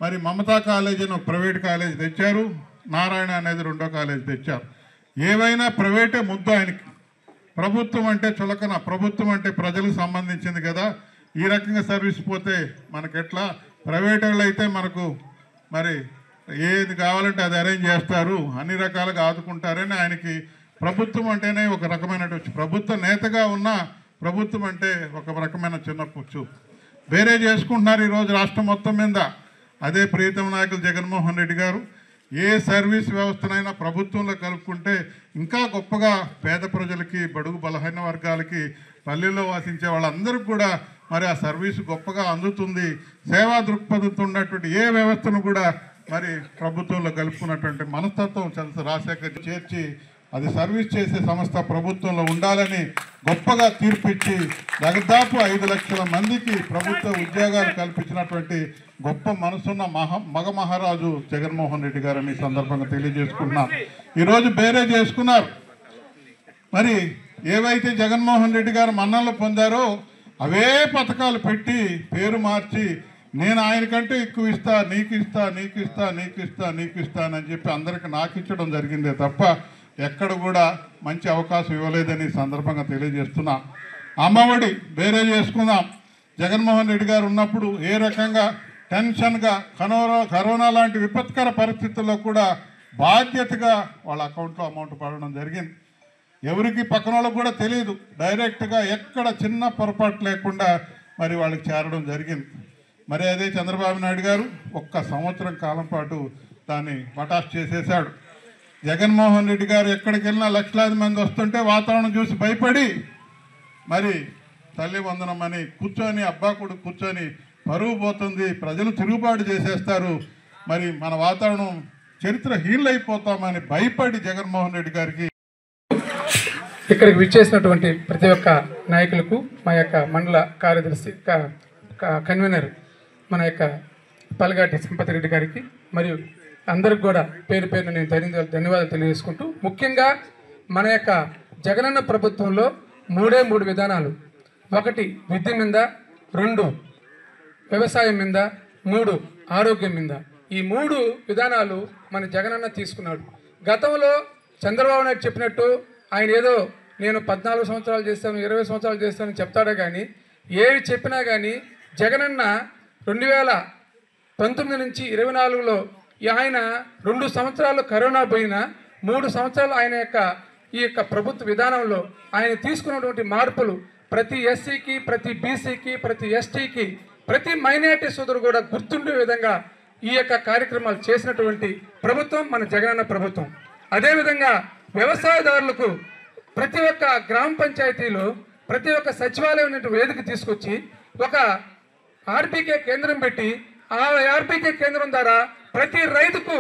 మరి మమతా కాలేజ్ అని ఒక ప్రైవేట్ కాలేజ్ తెచ్చారు, నారాయణ అనేది 2వ కాలేజ్ తెచ్చారు. ఏవైనా ప్రైవేటే ముద్దు ఆయనకి. ప్రభుత్వం అంటే చులకన, ప్రభుత్వం అంటే ప్రజలకు సంబంధించింది కదా, ఈ రకంగా సర్వీస్ పోతే మనకెట్లా, ప్రైవేట్ వాళ్ళు అయితే మనకు మరి ఏది కావాలంటే అది అరేంజ్ చేస్తారు, అన్ని రకాలుగా ఆదుకుంటారని ఆయనకి ప్రభుత్వం అంటేనే ఒక రకమైనటువంటి, ప్రభుత్వ నేతగా ఉన్న ప్రభుత్వం అంటే ఒక రకమైన చిన్న పుచ్చు. వేరే చేసుకుంటున్నారు ఈరోజు రాష్ట్రం మొత్తం మీద. అదే ప్రీతమ నాయకులు జగన్మోహన్ రెడ్డి గారు ఏ సర్వీస్ వ్యవస్థనైనా ప్రభుత్వంలో కలుపుకుంటే ఇంకా గొప్పగా పేద ప్రజలకి, బడుగు బలహీన వర్గాలకి, పల్లెల్లో వాసించే వాళ్ళందరికీ కూడా మరి ఆ సర్వీసు గొప్పగా అందుతుంది. సేవా దృక్పథంతో ఉన్నటువంటి ఏ వ్యవస్థను కూడా మరి ప్రభుత్వంలో కలుపుకున్నటువంటి మనస్తత్వం రాజశేఖర్ చేర్చి అది సర్వీస్ చేసే సంస్థ ప్రభుత్వంలో ఉండాలని గొప్పగా తీర్పిచ్చి దాదాపు 5 లక్షల మందికి ప్రభుత్వ ఉద్యోగాలు కల్పించినటువంటి గొప్ప మనసున్న మగ మహారాజు జగన్మోహన్ రెడ్డి గారని సందర్భంగా తెలియజేసుకుంటున్నాం. ఈరోజు బేరే చేసుకున్నారు. మరి ఏవైతే జగన్మోహన్ రెడ్డి గారు మన్ననలు పొందారో అవే పథకాలు పెట్టి పేరు మార్చి నేను ఆయనకంటే ఎక్కువ ఇస్తా, నీకు ఇస్తా, నీకు ఇస్తా, నీకు ఇస్తా, నీకు ఇస్తానని చెప్పి అందరికి నాకు ఇచ్చడం జరిగిందే తప్ప ఎక్కడ కూడా మంచి అవకాశం ఇవ్వలేదని సందర్భంగా తెలియజేస్తున్నా. అమ్మఒడి వేరే చేసుకుందాం. జగన్మోహన్ రెడ్డి గారు ఉన్నప్పుడు ఏ రకంగా టెన్షన్గా కరోనా లాంటి విపత్కర పరిస్థితుల్లో కూడా బాధ్యతగా వాళ్ళ అకౌంట్లో అమౌంట్ పడడం జరిగింది. ఎవరికి పక్కన వాళ్ళకు కూడా తెలియదు, డైరెక్ట్గా ఎక్కడ చిన్న పొరపాటు లేకుండా మరి వాళ్ళకి చేరడం జరిగింది. మరి అదే చంద్రబాబు నాయుడు గారు 1 సంవత్సరం కాలం పాటు దాన్ని మటాష్ చేసేశాడు. జగన్మోహన్ రెడ్డి గారు ఎక్కడికి వెళ్ళినా లక్షలాది మంది వస్తుంటే వాతావరణం చూసి భయపడి మరి తల్లి వందనమని కూర్చొని, అబ్బా కొడుకు కూర్చొని పరువు పోతుంది, ప్రజలు తిరుగుబాటు చేసేస్తారు, మరి మన వాతావరణం చరిత్రహీనులైపోతామని భయపడి జగన్మోహన్ రెడ్డి గారికి ఇక్కడికి విచ్చేసినటువంటి ప్రతి ఒక్క నాయకులకు, మా యొక్క మండల కార్యదర్శి కన్వీనర్ మన యొక్క పల్గాటి సంపత్ రెడ్డి గారికి మరియు అందరికి కూడా పేరు పేరున నేను ధన్యవాదాలు తెలియజేసుకుంటూ, ముఖ్యంగా మన యొక్క జగనన్న ప్రభుత్వంలో 3 విధానాలు. 1 విద్య మీద, 2 వ్యవసాయం మీద, 3 ఆరోగ్యం మీద. ఈ 3 విధానాలు మన జగనన్న తీసుకున్నాడు. గతంలో చంద్రబాబు నాయుడు చెప్పినట్టు ఆయన ఏదో నేను 14 సంవత్సరాలు చేస్తాను, 20 సంవత్సరాలు చేస్తానని చెప్తాడే కానీ ఏవి చెప్పినా కానీ జగనన్న 2019 నుంచి 24లో ఆయన 2 సంవత్సరాలు కరోనా పోయినా 3 సంవత్సరాలు ఆయన యొక్క ఈ యొక్క ప్రభుత్వ విధానంలో ఆయన తీసుకున్నటువంటి మార్పులు ప్రతి ఎస్సీకి, ప్రతి బీసీకి, ప్రతి ఎస్టీకి, ప్రతి మైనారిటీ సోదరు కూడా గుర్తుండే విధంగా ఈ యొక్క కార్యక్రమాలు చేసినటువంటి ప్రభుత్వం మన జగనన్న ప్రభుత్వం. అదేవిధంగా వ్యవసాయదారులకు ప్రతి ఒక్క గ్రామ పంచాయతీలో ప్రతి ఒక్క సచివాలయం వేదిక తీసుకొచ్చి ఒక ఆర్బీకే కేంద్రం పెట్టి ఆ ఆర్బీకే కేంద్రం ద్వారా ప్రతి రైతుకు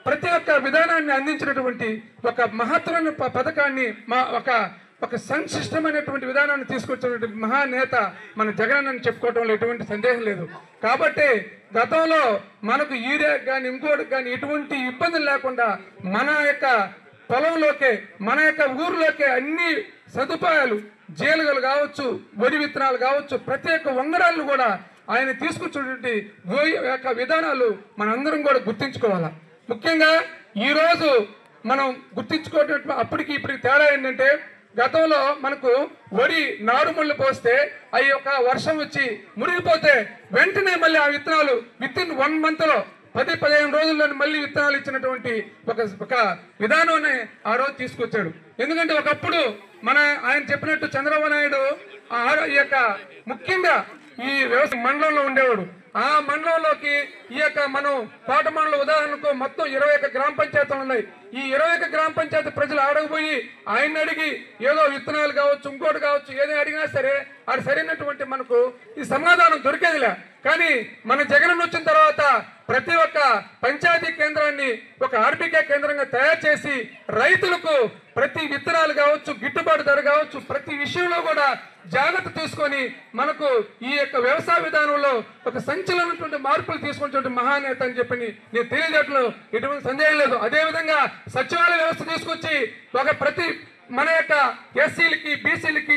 ప్రతి ఒక్క విధానాన్ని అందించినటువంటి ఒక మహత్తరమైన పథకాన్ని ఒక ఒక సంశిష్టమైనటువంటి విధానాన్ని తీసుకొచ్చినటువంటి మహానేత మన జగన్ అని చెప్పుకోవడంలో ఎటువంటి సందేహం లేదు. కాబట్టి గతంలో మనకు యూరియా కానీ ఇంకోటి కానీ ఎటువంటి ఇబ్బందులు లేకుండా మన యొక్క పొలంలోకే మన యొక్క ఊర్లోకే అన్ని సదుపాయాలు జీలగలు కావచ్చు, వరి విత్తనాలు కావచ్చు, ప్రతి ఒక్క వంగడాలను కూడా ఆయన తీసుకొచ్చినటువంటి యొక్క విధానాలు మనందరం కూడా గుర్తించుకోవాలా. ముఖ్యంగా ఈరోజు మనం గుర్తించుకోవటం అప్పటికి ఇప్పటికి తేడా ఏంటంటే గతంలో మనకు వరి నారుమళ్ళు పోస్తే అవి ఒక వర్షం వచ్చి మురిగిపోతే వెంటనే మళ్ళీ ఆ విత్తనాలు వితిన్ 1 monthలో 10-15 రోజుల్లో మళ్ళీ విత్తనాలు ఇచ్చినటువంటి ఒక విధానాన్ని ఆ రోజు తీసుకొచ్చాడు. ఎందుకంటే ఒకప్పుడు ఆయన చెప్పినట్టు చంద్రబాబు నాయుడు ఈ యొక్క ముఖ్యంగా ఈ వ్యవసాయ మండలంలో ఉండేవాడు. ఆ మండలంలోకి ఈ యొక్క మనం కోట మండలం ఉదాహరణకు మొత్తం 21 గ్రామ పంచాయతీలు ఉన్నాయి. ఈ 21 గ్రామ పంచాయతీ ప్రజలు ఆడకపోయి ఆయన అడిగి ఏదో విత్తనాలు కావచ్చు, ఇంకోటి కావచ్చు, ఏదో అడిగినా సరే అది సరైనటువంటి మనకు ఈ సమాధానం దొరికేదిలే. కానీ మన జగన్ వచ్చిన తర్వాత ప్రతి ఒక్క పంచాయతీ కేంద్రాన్ని ఒక ఆర్బీకే కేంద్రంగా తయారు చేసి రైతులకు ప్రతి విత్తనాలు కావచ్చు, గిట్టుబాటు ధర కావచ్చు, ప్రతి విషయంలో కూడా జాగ్రత్త తీసుకొని మనకు ఈ యొక్క వ్యవసాయ విధానంలో ఒక సంచలనటువంటి మార్పులు తీసుకున్నటువంటి మహానేత అని చెప్పి నేను తెలియజేయడంలో ఎటువంటి సందేహం లేదు. అదేవిధంగా సచివాలయ వ్యవస్థ తీసుకొచ్చి ఒక ప్రతి మన యొక్క ఎస్సీలకి, బీసీలకి,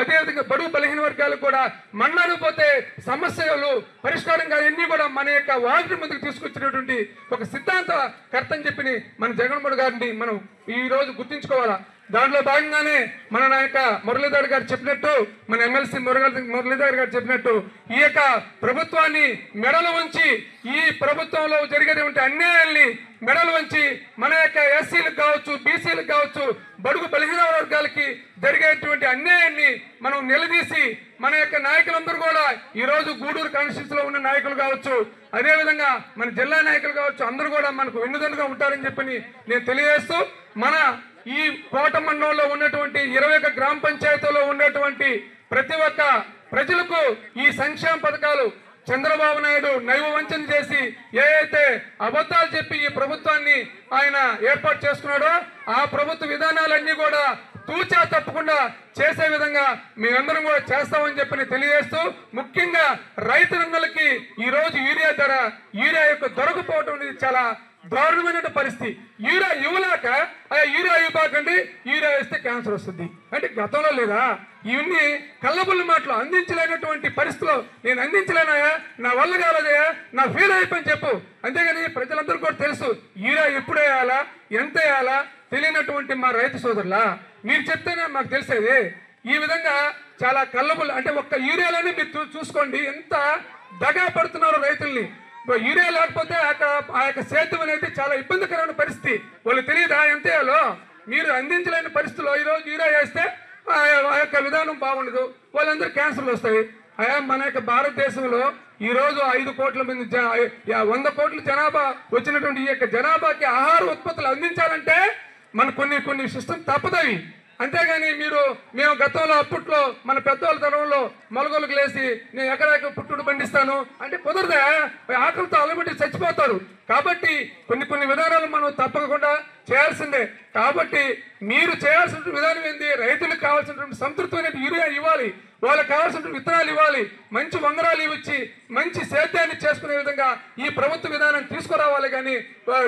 అదేవిధంగా బడుగు బలహీన వర్గాలకు కూడా మండలానికి పోతే సమస్యలు పరిష్కారం కాదన్నీ కూడా మన యొక్క వార్డు ముందుకు తీసుకొచ్చినటువంటి ఒక సిద్ధాంతకర్త అని చెప్పి మన జగన్మోహన్ గారిని మనం ఈ రోజు గుర్తించుకోవాలా. దాంట్లో భాగంగానే మన నాయక మురళీధర్ గారు చెప్పినట్టు, మన ఎమ్మెల్సీ మురళీధర్ గారు చెప్పినట్టు ఈ యొక్క ప్రభుత్వాన్ని మెడలు ఉంచి ఈ ప్రభుత్వంలో జరిగేటువంటి అన్యాయాల్ని మెడలు వంచి మన యొక్క ఎస్సీలకు కావచ్చు, బీసీలకు కావచ్చు, బడుగు బలహీన వర్గాలకి జరిగేటువంటి అన్యాయాన్ని మనం నిలదీసి మన యొక్క నాయకులందరూ కూడా ఈ రోజు గూడూరు కాన్స్టిట్యూన్సీలో ఉన్న నాయకులు కావచ్చు, అదేవిధంగా మన జిల్లా నాయకులు కావచ్చు, అందరూ కూడా మనకు వెన్నుదన్నుగా ఉంటారని చెప్పి నేను తెలియజేస్తూ మన ఈ కోట మండలంలో ఉన్నటువంటి 21 గ్రామ పంచాయతీలో ఉన్నటువంటి ప్రతి ఒక్క ప్రజలకు ఈ సంక్షేమ పథకాలు చంద్రబాబు నాయుడు నైవ వంచన చేసి ఏదైతే అబద్ధాలు చెప్పి ఈ ప్రభుత్వాన్ని ఆయన ఏర్పాటు చేసుకున్నాడో ఆ ప్రభుత్వ విధానాలన్నీ కూడా తూచా తప్పకుండా చేసే విధంగా మేమందరం కూడా చేస్తామని చెప్పి తెలియజేస్తూ, ముఖ్యంగా రైతులందరికీ ఈ రోజు యూరియా యొక్క దొరకపోవటం అనేది చాలా దారుణమైన పరిస్థితి. యూరియా ఇవ్వలేక యూరియా ఇవ్వకండి, యూరియా వేస్తే క్యాన్సర్ వస్తుంది అంటే గతంలో లేదా? ఇవన్నీ కళ్ళబుల్లి మాటలు అందించలేనటువంటి పరిస్థితిలో నేను అందించలేనాయా, నా వల్ల కాలేదయా, నా ఫెయిల్ అయిపోయింది చెప్పు. అంతేగాని ప్రజలందరూ కూడా తెలుసు యూరియా ఎప్పుడు వేయాలా, ఎంత వేయాలా తెలియనటువంటి మా రైతు సోదరులా మీరు చెప్తేనే మాకు తెలిసేది. ఈ విధంగా చాలా కళ్ళబుల్లి అంటే ఒక్క యూరియాలోనే మీరు చూసుకోండి ఎంత దగా పడుతున్నారో రైతుల్ని. యూరియా లేకపోతే ఆ యొక్క సేద్యం అనేది చాలా ఇబ్బందికరమైన పరిస్థితి. వాళ్ళు తెలియదా ఎంత వేయాలో? మీరు అందించలేని పరిస్థితిలో ఈరోజు యూరియా వేస్తే ఆ యొక్క విధానం బాగుండదు, వాళ్ళందరూ క్యాన్సర్లు వస్తాయి. మన యొక్క భారతదేశంలో ఈరోజు 5 కోట్ల మంది 100 కోట్ల జనాభా వచ్చినటువంటి ఈ యొక్క జనాభాకి ఆహార ఉత్పత్తులు అందించాలంటే మన కొన్ని సిస్టమ్ తప్పదవి. అంతేగాని మేము గతంలో అప్పట్లో మన పెద్దవాళ్ళ తరంలో మొలగోలకు లేసి నేను ఎకరాకి పుట్టుడు పండిస్తాను అంటే కుదరదా, ఆకలితో అలబెట్టి చచ్చిపోతారు. కాబట్టి కొన్ని విధానాలు మనం తప్పకుండా చేయాల్సిందే. కాబట్టి మీరు చేయాల్సిన విధానం ఏంది? రైతులకు కావాల్సినటువంటి సంతృప్తమైన యూరియా ఇవ్వాలి, వాళ్ళకి కావాల్సిన విత్తనాలు ఇవ్వాలి, మంచి వంగరాలు ఇవ్వచ్చు, మంచి సేద్యాన్ని చేసుకునే విధంగా ఈ ప్రభుత్వ విధానం తీసుకురావాలి. కానీ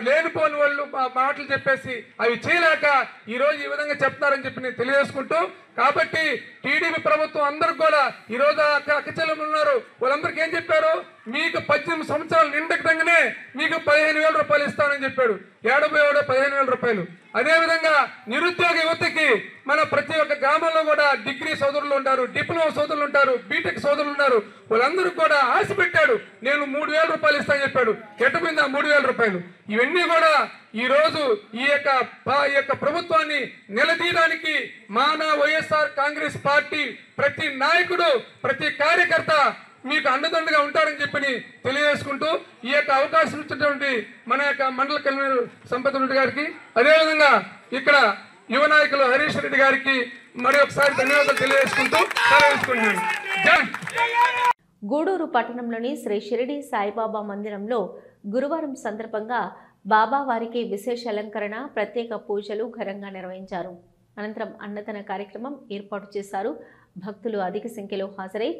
లేనిపోని వాళ్ళు మాటలు చెప్పేసి అవి చేయలేక ఈరోజు ఈ విధంగా చెప్తారని చెప్పి నేను తెలియజేసుకుంటూ, కాబట్టి టీడీపీ ప్రభుత్వం అందరికి కూడా ఈరోజు అక్కచెల్లెలు ఉన్నారు, వాళ్ళందరికీ ఏం చెప్పారు? మీకు 18 సంవత్సరాలు నిండకంగానే మీకు 15,000 రూపాయలు ఇస్తానని చెప్పాడు. 15,000 రూపాయలు. అదేవిధంగా నిరుద్యోగ యువతకి మన ప్రతి ఒక్క గ్రామంలో కూడా డిగ్రీ సోదరులు ఉంటారు, డిప్లొమా సోదరులు ఉంటారు, బీటెక్ సోదరులు ఉన్నారు, వాళ్ళందరూ కూడా ఆశ పెట్టాడు. నేను 3,000 రూపాయలు ఇస్తానని చెప్పాడు. ఎట్టుపోయింది ఆ 3,000 రూపాయలు? ఇవన్నీ కూడా ఈ రోజు ఈ యొక్క ప్రభుత్వాన్ని నిలదీయడానికి మన వైఎస్ఆర్ కాంగ్రెస్ పార్టీ ప్రతి నాయకుడు, ప్రతి కార్యకర్త మీకు అండదండగా ఉంటారని చెప్పి తెలియజేసుకుంటూ, ఈ యొక్క అవకాశం ఇచ్చినటువంటి మన యొక్క మండల కన్వీనర్ సంపత్ రెడ్డి గారికి, అదేవిధంగా ఇక్కడ యువ నాయకులు హరీష్ రెడ్డి గారికి మరి ఒకసారి ధన్యవాదాలు తెలియజేసుకుంటూ సెలవుకుంటున్నాను. గూడూరు పట్టణంలోని శ్రీ షిరిడి సాయిబాబా మందిరంలో గురువారం సందర్భంగా బాబా వారికి విశేష అలంకరణ, ప్రత్యేక పూజలు ఘనంగా నిర్వహించారు. అనంతరం అన్నదాన కార్యక్రమం ఏర్పాటు చేశారు. భక్తులు అధిక సంఖ్యలో హాజరై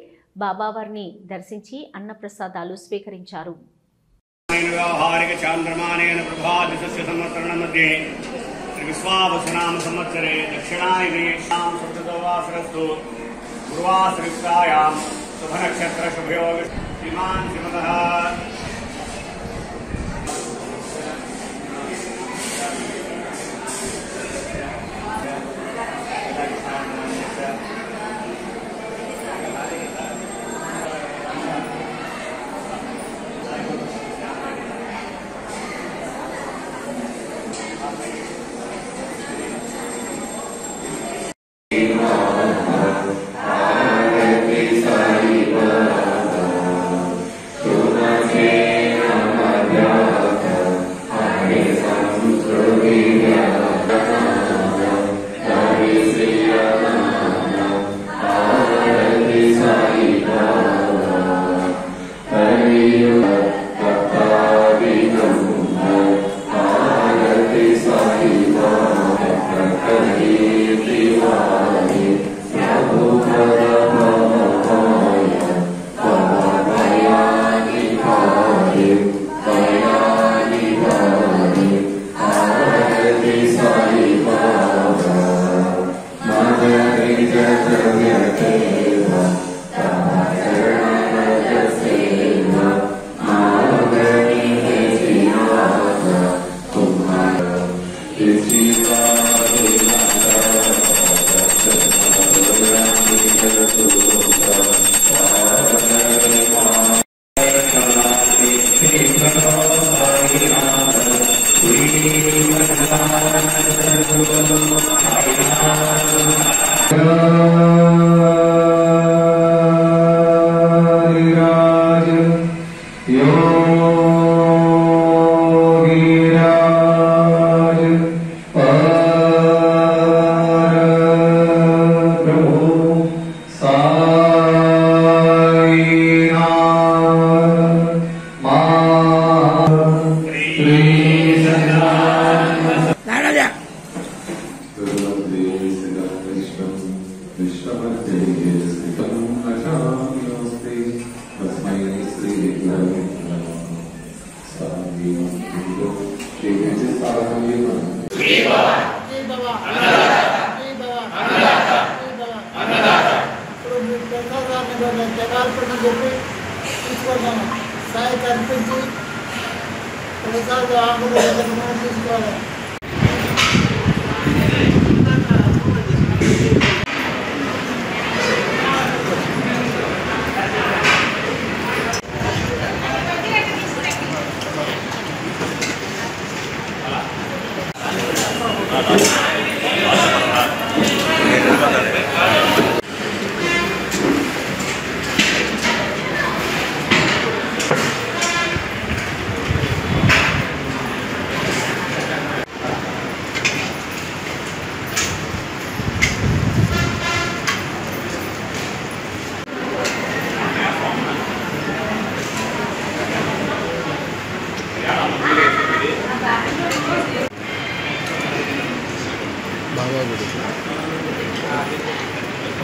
బాబావారిని దర్శించి అన్నప్రసాదాలు స్వీకరించారు. व्यावहारिक चांद्रमानेन प्रभादिशस्य संवत्सरणमध्ये त्रिविश्वावसनाम संवत्सरे दक्षिणायनेषां सप्तदवासरस्तु गुरुवासरिष्टायां शुभनक्षत्र शुभयोग श्रीमान् श्रीमतः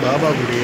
Baba Gudi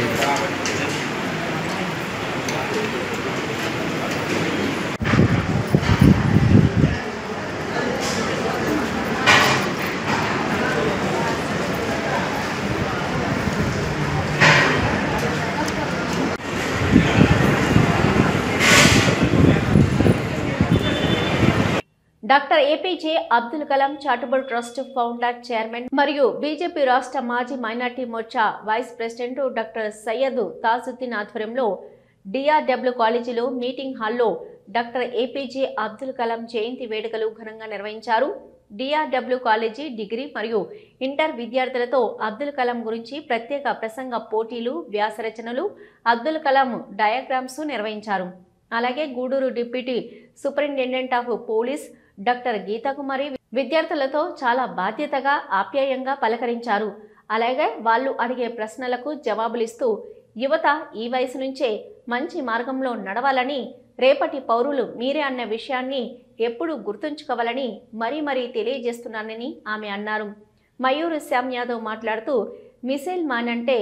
doctor APJ Abdul Kalam charitable trust founder chairman మరియు బీజేపీ రాష్ట్ర మాజీ minority Morcha vice president doctor Syed Tajuddin ఆధ్వర్యంలో డిఆర్డబ్ల్యూ కాలేజీలో మీటింగ్ హాల్లో డాక్టర్ ఏపీజే అబ్దుల్ కలాం జయంతి వేడుకలు ఘనంగా నిర్వహించారు. డిఆర్డబ్ల్యూ కాలేజీ డిగ్రీ మరియు ఇంటర్ విద్యార్థులతో అబ్దుల్ కలాం గురించి ప్రత్యేక ప్రసంగ పోటీలు, వ్యాసరచనలు, అబ్దుల్ కలాం డయాగ్రామ్స్ నిర్వహించారు. అలాగే Gudur deputy superintendent of police doctor Geethakumari విద్యార్థులతో చాలా బాధ్యతగా ఆప్యాయంగా పలకరించారు. అలాగే వాళ్ళు అడిగే ప్రశ్నలకు జవాబులిస్తూ యువత ఈ వయసు నుంచే మంచి మార్గంలో నడవాలని, రేపటి పౌరులు మీరే అన్న విషయాన్ని ఎప్పుడూ గుర్తుంచుకోవాలని మరీ మరీ తెలియజేస్తున్నానని ఆమె అన్నారు. మయూర్ శ్యామ్ యాదవ్ మాట్లాడుతూ మిసైల్ మ్యాన్ అంటే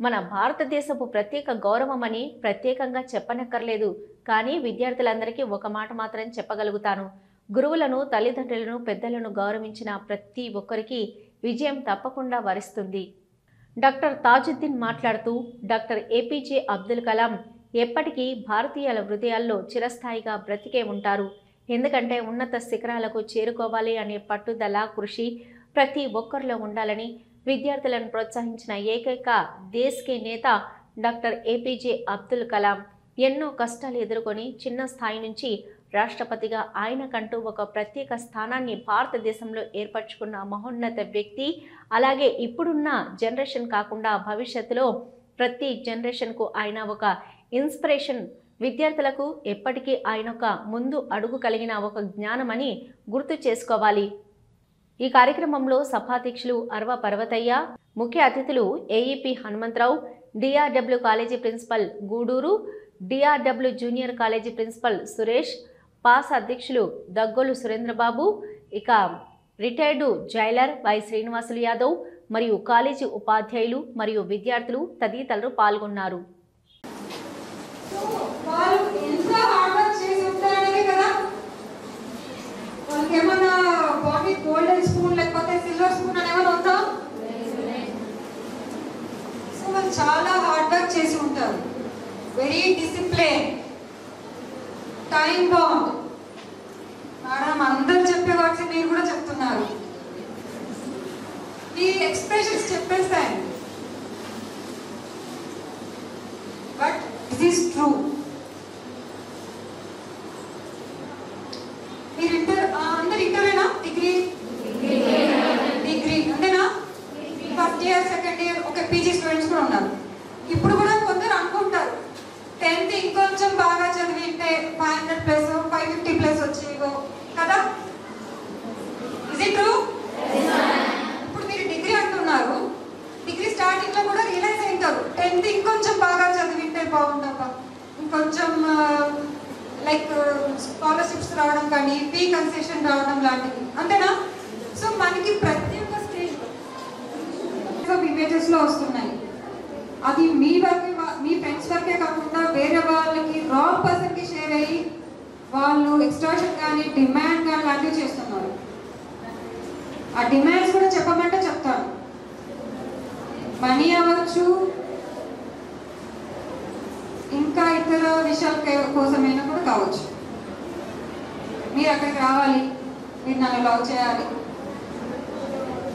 మన భారతదేశపు ప్రత్యేక గౌరవమని ప్రత్యేకంగా చెప్పనక్కర్లేదు. కానీ విద్యార్థులందరికీ ఒక మాట మాత్రం చెప్పగలుగుతాను. గురువులను, తల్లిదండ్రులను, పెద్దలను గౌరవించిన ప్రతి ఒక్కరికి విజయం తప్పకుండా వరిస్తుంది. డాక్టర్ తాజుద్దీన్ మాట్లాడుతూ డాక్టర్ ఏపీజే అబ్దుల్ కలాం ఎప్పటికీ భారతీయుల హృదయాల్లో చిరస్థాయిగా బ్రతికే ఉంటారు. ఎందుకంటే ఉన్నత శిఖరాలకు చేరుకోవాలి అనే పట్టుదల, కృషి ప్రతి ఒక్కరిలో ఉండాలని విద్యార్థులను ప్రోత్సహించిన ఏకైక దేశకే నేత డాక్టర్ ఏపీజే అబ్దుల్ కలాం. ఎన్నో కష్టాలు ఎదుర్కొని చిన్న స్థాయి నుంచి రాష్ట్రపతిగా ఆయనకంటూ ఒక ప్రత్యేక స్థానాన్ని భారతదేశంలో ఏర్పరచుకున్న మహోన్నత వ్యక్తి. అలాగే ఇప్పుడున్న జనరేషన్ కాకుండా భవిష్యత్తులో ప్రతి జనరేషన్కు ఆయన ఒక ఇన్స్పిరేషన్. విద్యార్థులకు ఎప్పటికీ ఆయన ఒక ముందు అడుగు కలిగిన ఒక జ్ఞానమని గుర్తు చేసుకోవాలి. ఈ కార్యక్రమంలో సభాధ్యక్షులు అర్వ పర్వతయ్య, ముఖ్య అతిథులు AEP Hanumantharao, DRW college principal Gudur, DRW junior college principal Suresh, పాస్ అధ్యక్షులు దగ్గోలు సురేంద్రబాబు, ఇక retired jailer Y Srinivasulu Yadav మరియు కాలేజీ ఉపాధ్యాయులు మరియు విద్యార్థులు తదితరులు పాల్గొన్నారు. ఏమన్నా బాడీ గోల్డెన్ స్పూన్ లేకపోతే సిల్వర్ స్పూన్ అని ఏమైనా ఉందా? సో వాళ్ళు చాలా హార్డ్ వర్క్ చేసి ఉంటారు. Very discipline, time bound. Madam అందరు చెప్పే వాటి మీరు కూడా చెప్తున్నారు. ఈ ఎక్స్ప్రెషన్స్ చెప్పేస్తాయి, బట్ ఇట్ ఈస్ ట్రూ. మీరు అందరు ఇంటరేనా? డిగ్రీ అంతేనా? ఫస్ట్ ఇయర్, సెకండ్ ఇయర్, ఒక పీజీ స్టూడెంట్స్ కూడా ఉన్నారు. ఇప్పుడు కూడా కొందరు అనుకుంటారు 10th ఇంకొంచెం బాగా చదివింటే 500+, 550+ వచ్చేవో కదా. Is it true? ఇప్పుడు మీరు డిగ్రీ అంటున్నారు. డిగ్రీ స్టార్టింగ్ లో కూడా రియలైజ్ అయింటారు 10th ఇంకొంచెం బాగా చదివింటే బాగుండబ్బా, ఇంకొంచెం లైక్ స్కాలర్షిప్స్ రావడం కానీ, ఫీ కన్సెషన్ రావడం లాంటివి, అంతేనా? సో మనకి ప్రతి ఒక్క స్టేజ్ ఇమేజెస్ లో వస్తున్నాయి. అది మీ వరకే, మీ ఫ్రెండ్స్ వరకే కాకుండా వేరే వాళ్ళకి, రాంగ్ పర్సన్ కి షేర్ అయ్యి వాళ్ళు ఎక్స్ట్రాక్షన్ కానీ, డిమాండ్ కానీ లాంటివి చేస్తున్నారు. ఆ డిమాండ్స్ కూడా చెప్పమంటే చెప్తాను. మనీ అవ్వచ్చు, ఇంకా ఇతర విషయాల కోసమైనా కూడా కావచ్చు. మీరు అక్కడికి రావాలి, మీరు నన్ను లవ్ చేయాలి,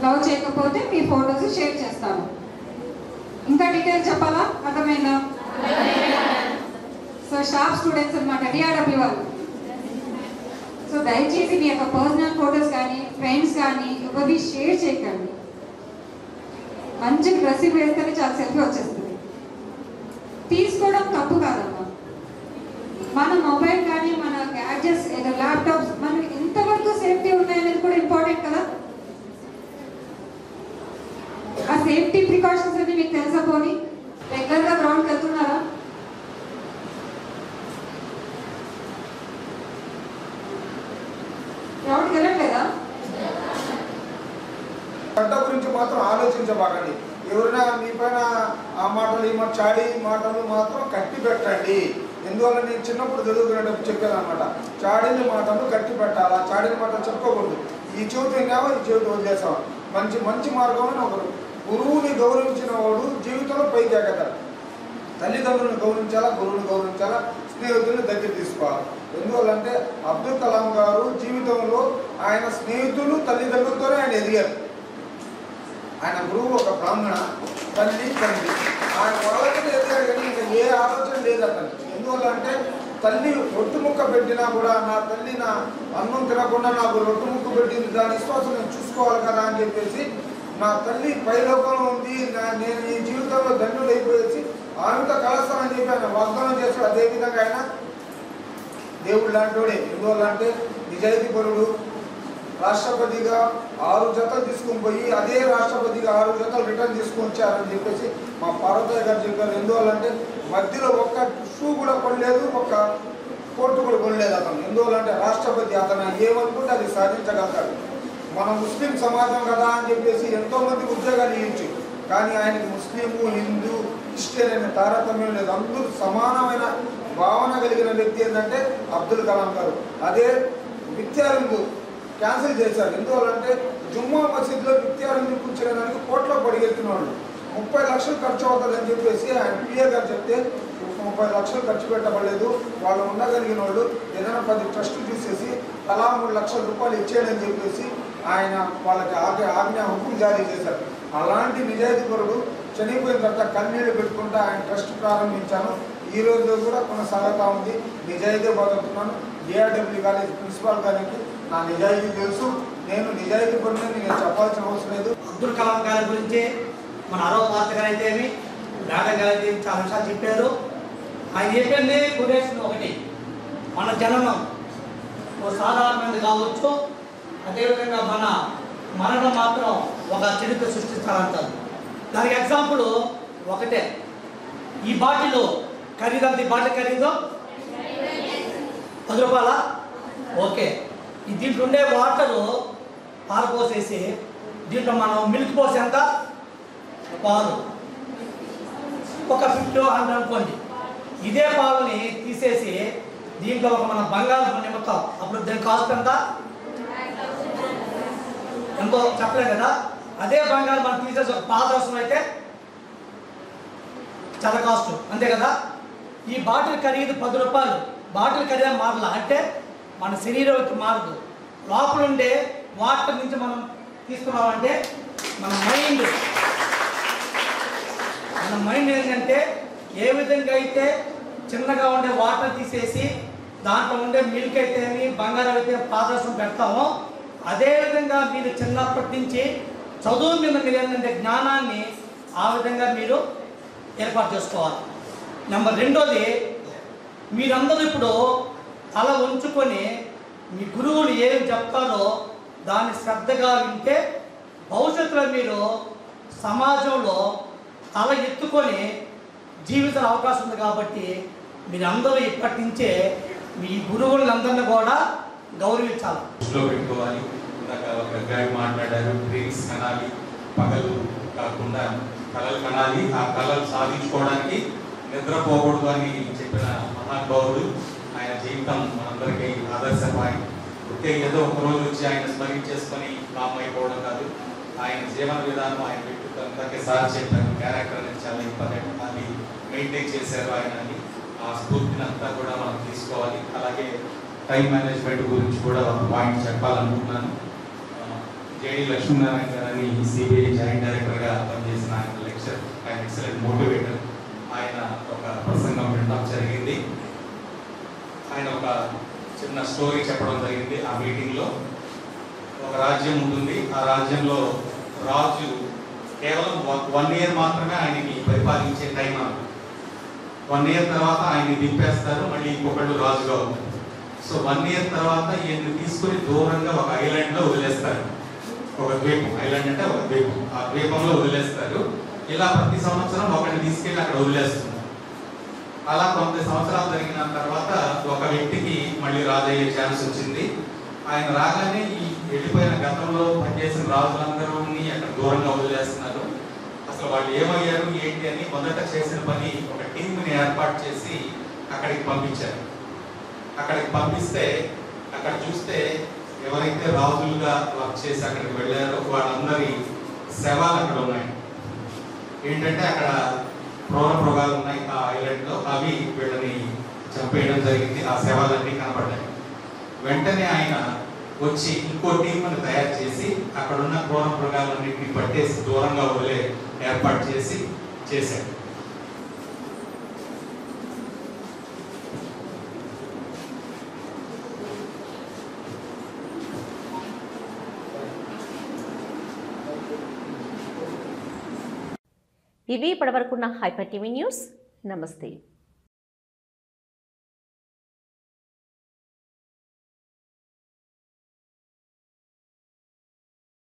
లవ్ చేయకపోతే మీ ఫోటోస్ షేర్ చేస్తాను. ఇంకా డీటెయిల్స్ చెప్పాలా? అర్థమైందా? సో షార్ప్ స్టూడెంట్స్ అనమాట డిఆర్డబ్ల్యూ వాళ్ళు. సో దయచేసి మీ యొక్క పర్సనల్ ఫోటోస్ కానీ, ఫ్రెండ్స్ కానీ ఎవరి షేర్ చేయకండి. మంచి డ్రెస్సింగ్ వేస్తేనే చాలా సెల్ఫీ వచ్చేస్తుంది. తీసుకోవడం తప్పు కాదమ్మా. మన మొబైల్ కానీ, మన గ్యాడ్జెట్స్, ఏదో ల్యాప్టాప్స్ మనకి ఎంతవరకు సేఫ్టీ ఉన్నాయనేది కూడా ఇంపార్టెంట్ కదా. ఆ సేఫ్టీ ప్రికాషన్స్ అన్ని మీకు తెలుసా? పోనీ రెగ్యులర్గా గ్రౌండ్కి వెళ్తున్నారా? గ్రౌండ్కి వెళ్ళట్లేదా? గంట గురించి మాత్రం ఆలోచించబాకండి. ఎవరైనా మీ పైన ఆ మాటలు, ఈ మాట, చాడీ మాటలు మాత్రం కట్టి పెట్టండి. ఎందువల్ల నేను చిన్నప్పుడు చదువుకునేటప్పుడు చెప్పాను అనమాట, చాడీని మాటలు కట్టి పెట్టాలా, చాడీని మాటలు చెప్పుకోకూడదు. ఈ చెవిటి విన్నావా, ఈ చెవిటి వదిలేసావా. మంచి మార్గంలో ఒకరు. గురువుని గౌరవించిన వాడు జీవితంలో పైకి ఎగతాడు. తల్లిదండ్రులను గౌరవించాలా, గురువుని గౌరవించాలా, స్నేహితులను దగ్గర తీసుకోవాలి. ఎందువల్లంటే అబ్దుల్ కలాం గారు జీవితంలో ఆయన స్నేహితులు, తల్లిదండ్రులతోనే ఆయన ఎదిగారు. ఆయన గురువు ఒక బ్రాహ్మణ, తల్లి తండ్రి, ఆయన వాళ్ళతో ఎదిగారు. కానీ ఇంకా ఏ ఆలోచన లేదు అతను. ఎందువల్లంటే తల్లి రొట్టు ముక్క పెట్టినా కూడా, నా తల్లి నా అన్నం తినకుండా నాకు రొట్టు ముక్క పెట్టింది, దాని విశ్వాసం నేను చూసుకోవాలి కదా అని చెప్పేసి, నా తల్లి పైలోకంలో ఉంది, నేను ఈ జీవితంలో ధన్యుడు అయిపోయేసి ఆమెతో కలుస్తానని చెప్పి ఆయన వాగ్దానం చేశాడు. అదేవిధంగా ఆయన దేవుడు లాంటివాడే. ఎందువల్లంటే నిజాయితీపరుడు. రాష్ట్రపతిగా 6 జతలు తీసుకుని పోయి అదే రాష్ట్రపతిగా 6 జతలు రిటర్న్ తీసుకుని వచ్చారని చెప్పేసి మా పార్వతయ్య గారు చెప్పారు. ఎందువల్లంటే మధ్యలో ఒక్క షూ కూడా కొనలేదు, ఒక్క కోర్టు కూడా కొనలేదు అతను. ఎందువల్లంటే రాష్ట్రపతి, అతను ఏమనుకుంటే అది సాధించగలుగుతాడు. మన ముస్లిం సమాజం కదా అని చెప్పేసి ఎంతోమందికి ఉద్యోగాలు ఇవ్వచ్చు. కానీ ఆయనకి ముస్లిము, హిందూ, క్రిస్టియన్ అనే తారతమ్యం లేదు. అందరూ సమానమైన భావన కలిగిన వ్యక్తి ఏంటంటే అబ్దుల్ కలాం గారు. అదే విద్యార్థులు క్యాన్సిల్ చేశారు. ఎందువల్లంటే జుమ్మా మసీద్లో విద్యార్థులు కూర్చోడానికి కోట్లో పడిగెత్తిన వాళ్ళు 30 లక్షలు ఖర్చు అవుతుందని చెప్పేసి ఆయన పిఏ గారు చెప్తే 30 లక్షలు ఖర్చు పెట్టబడలేదు. వాళ్ళు ఉండగలిగిన వాళ్ళు ఏదైనా 10 ట్రస్టులు చూసేసి తలా 3 లక్షల రూపాయలు ఇచ్చేయడని చెప్పేసి ఆయన వాళ్ళకి ఆజ్ఞ హుకుం జారీ చేశారు. అలాంటి నిజాయితీపరుడు చనిపోయిన తర్వాత కన్నీళ్లు పెట్టుకుంటూ ఆయన ట్రస్ట్ ప్రారంభించాను. ఈ రోజు కూడా కొనసాగుతూ ఉంది. నిజాయితీ బతుకుతున్నాను. ఏఆర్డబ్ల్యూ కాలేజ్ ప్రిన్సిపాల్ గారికి నా నిజాయితీ తెలుసు. నేను నిజాయితీ పరుని నేను చెప్పాల్సిన అవసరం లేదు. అబ్దుల్ కలాం గారి గురించి మన ఆరో పాత్ర గారు అయితేమి, మేడం గారు అయితే చాలా విషయాలు చెప్పారు. ఆయన చెప్పింది కొటేషన్ ఒకటి, మన జననం ఓ సాధారణమైనది కావచ్చు, అదేవిధంగా మన మరణం మాత్రం ఒక చరిత్ర సృష్టిస్తారంటారు. దానికి ఎగ్జాంపుల్ ఒకటే, ఈ బాటిల్ ఖరీదు అంత, ఈ బాటిల్ ఖరీదు 10 రూపాయల. ఓకే, ఈ దీంట్లో ఉండే వాటరు పారపోసేసి దీంట్లో మనం మిల్క్ పోసి ఎంత పాలు ఒక 50 100 అనుకోండి. ఇదే పాలని తీసేసి దీంట్లో ఒక మన బంగాళం నిమిత్తం, అప్పుడు దీని కాస్ట్ ఎంత ఎంతో చెప్పలేదు కదా. అదే బంగారం మనం తీసేసి ఒక పాత అవసరం అయితే చాలా కాస్ట్, అంతే కదా. ఈ బాటిల్ ఖరీదు 10 రూపాయలు. బాటిల్ ఖరీదు మారలా అంటే మన శరీరంకి మారదు. లోపల ఉండే వాటర్ నుంచి మనం తీసుకున్నామంటే మన మైండ్ ఏంటంటే ఏ విధంగా అయితే చిన్నగా ఉండే వాటర్ తీసేసి దాంట్లో ఉండే మిల్క్ అయితేమి, బంగారం అయితే పాదరసం పెడతామో, అదేవిధంగా మీరు చిన్నప్పటి నుంచి చదువు మీద మీరు ఏంటంటే జ్ఞానాన్ని ఆ విధంగా మీరు ఏర్పాటు చేసుకోవాలి. నెంబర్ 2, మీరందరూ ఇప్పుడు తల ఉంచుకొని మీ గురువులు ఏం చెప్తారో దాన్ని శ్రద్ధగా వింటే భవిష్యత్తులో మీరు సమాజంలో తల ఎత్తుకొని జీవించే అవకాశం ఉంది. కాబట్టి మీరందరూ ఇప్పటి నుంచే మీ గురువులందరినీ కూడా గౌరవించాలి. పెట్టుకోవాలి. ఇందాక ఒక గైడ్ మాట్లాడారు, డ్రీమ్స్ కనాలి, పగలు కాకుండా కళలు కనాలి, ఆ కళలు సాధించుకోవడానికి నిద్రపోకూడదు అని చెప్పిన మహానుభావుడు. ఆయన జీవితం మనందరికీ ఆదర్శపాయం. ఒకే ఏదో ఒకరోజు వచ్చి ఆయన స్మరించేసుకొని కామ్ అయిపోవడం కాదు. ఆయన జీవన విధానం, ఆయన వ్యక్తిత్వం ఇందాకే సార్ చెప్పారు, క్యారెక్టర్ అనేది చాలా ఇంపార్టెంట్. అది మెయింటైన్ చేశారు ఆయన అని. ఆ స్ఫూర్తిని అంతా కూడా మనం తీసుకోవాలి. అలాగే టైం మేనేజ్మెంట్ గురించి కూడా ఒక పాయింట్ చెప్పాలనుకుంటున్నాను. జేడి లక్ష్మీనారాయణ గారని సిబిఐ జాయింట్ డైరెక్టర్గా పనిచేసిన ఆయన లెక్చర్, ఆయన ఎక్సలెంట్ మోటివేటర్. ఆయన ఒక ప్రసంగం వినడం జరిగింది. ఆయన ఒక చిన్న స్టోరీ చెప్పడం జరిగింది. ఆ మీటింగ్లో ఒక రాజ్యం ఉంటుంది. ఆ రాజ్యంలో రాజు కేవలం 1 year మాత్రమే ఆయనకి పరిపాలించే టైం అన్నమాట. 1 year తర్వాత ఆయన్ని దింపేస్తారు, మళ్ళీ ఇంకొకళ్ళు రాజుగా ఉంటారు. సో 1 year తర్వాత ఈయన్ని తీసుకుని దూరంగా ఒక ఐలాండ్లో వదిలేస్తారు. ఒక ద్వీపం, ఐలాండ్ అంటే ఒక ద్వీపం, ఆ ద్వీపంలో వదిలేస్తారు. ఇలా ప్రతి సంవత్సరం ఒకరిని తీసుకెళ్ళి అక్కడ వదిలేస్తున్నారు. అలా కొంత సంవత్సరాలు జరిగిన తర్వాత ఒక వ్యక్తికి మళ్ళీ రాజయ్యే ఛాన్స్ వచ్చింది. ఆయన రాగానే ఈ వెళ్ళిపోయిన గతంలో పనిచేసిన రాజులందరూని అక్కడ దూరంగా వదిలేస్తున్నారు. అసలు వాళ్ళు ఏమయ్యారు ఏంటి అని మొదట చేసిన పని ఒక టీంని ఏర్పాటు చేసి అక్కడికి పంపించారు. అక్కడికి పంపిస్తే అక్కడ చూస్తే ఎవరైతే రాజులుగా వర్క్ చేసి అక్కడికి వెళ్ళారో వాళ్ళందరి శవాలు అక్కడ ఉన్నాయి. ఏంటంటే అక్కడ క్రూర మృగాలు ఉన్నాయి ఆ ఐలాండ్లో, అవి వీళ్ళని చంపేయడం జరిగింది. ఆ శవాలన్నీ కనపడ్డాయి. వెంటనే ఆయన వచ్చి ఇంకో టీంని తయారు చేసి అక్కడున్న క్రూర మృగాలన్నింటినీ పట్టేసి దూరంగా వదిలే ఏర్పాటు చేశాడు. ఇవి ఇప్పటివరకున్న హైపర్ టీవీ న్యూస్. నమస్తే.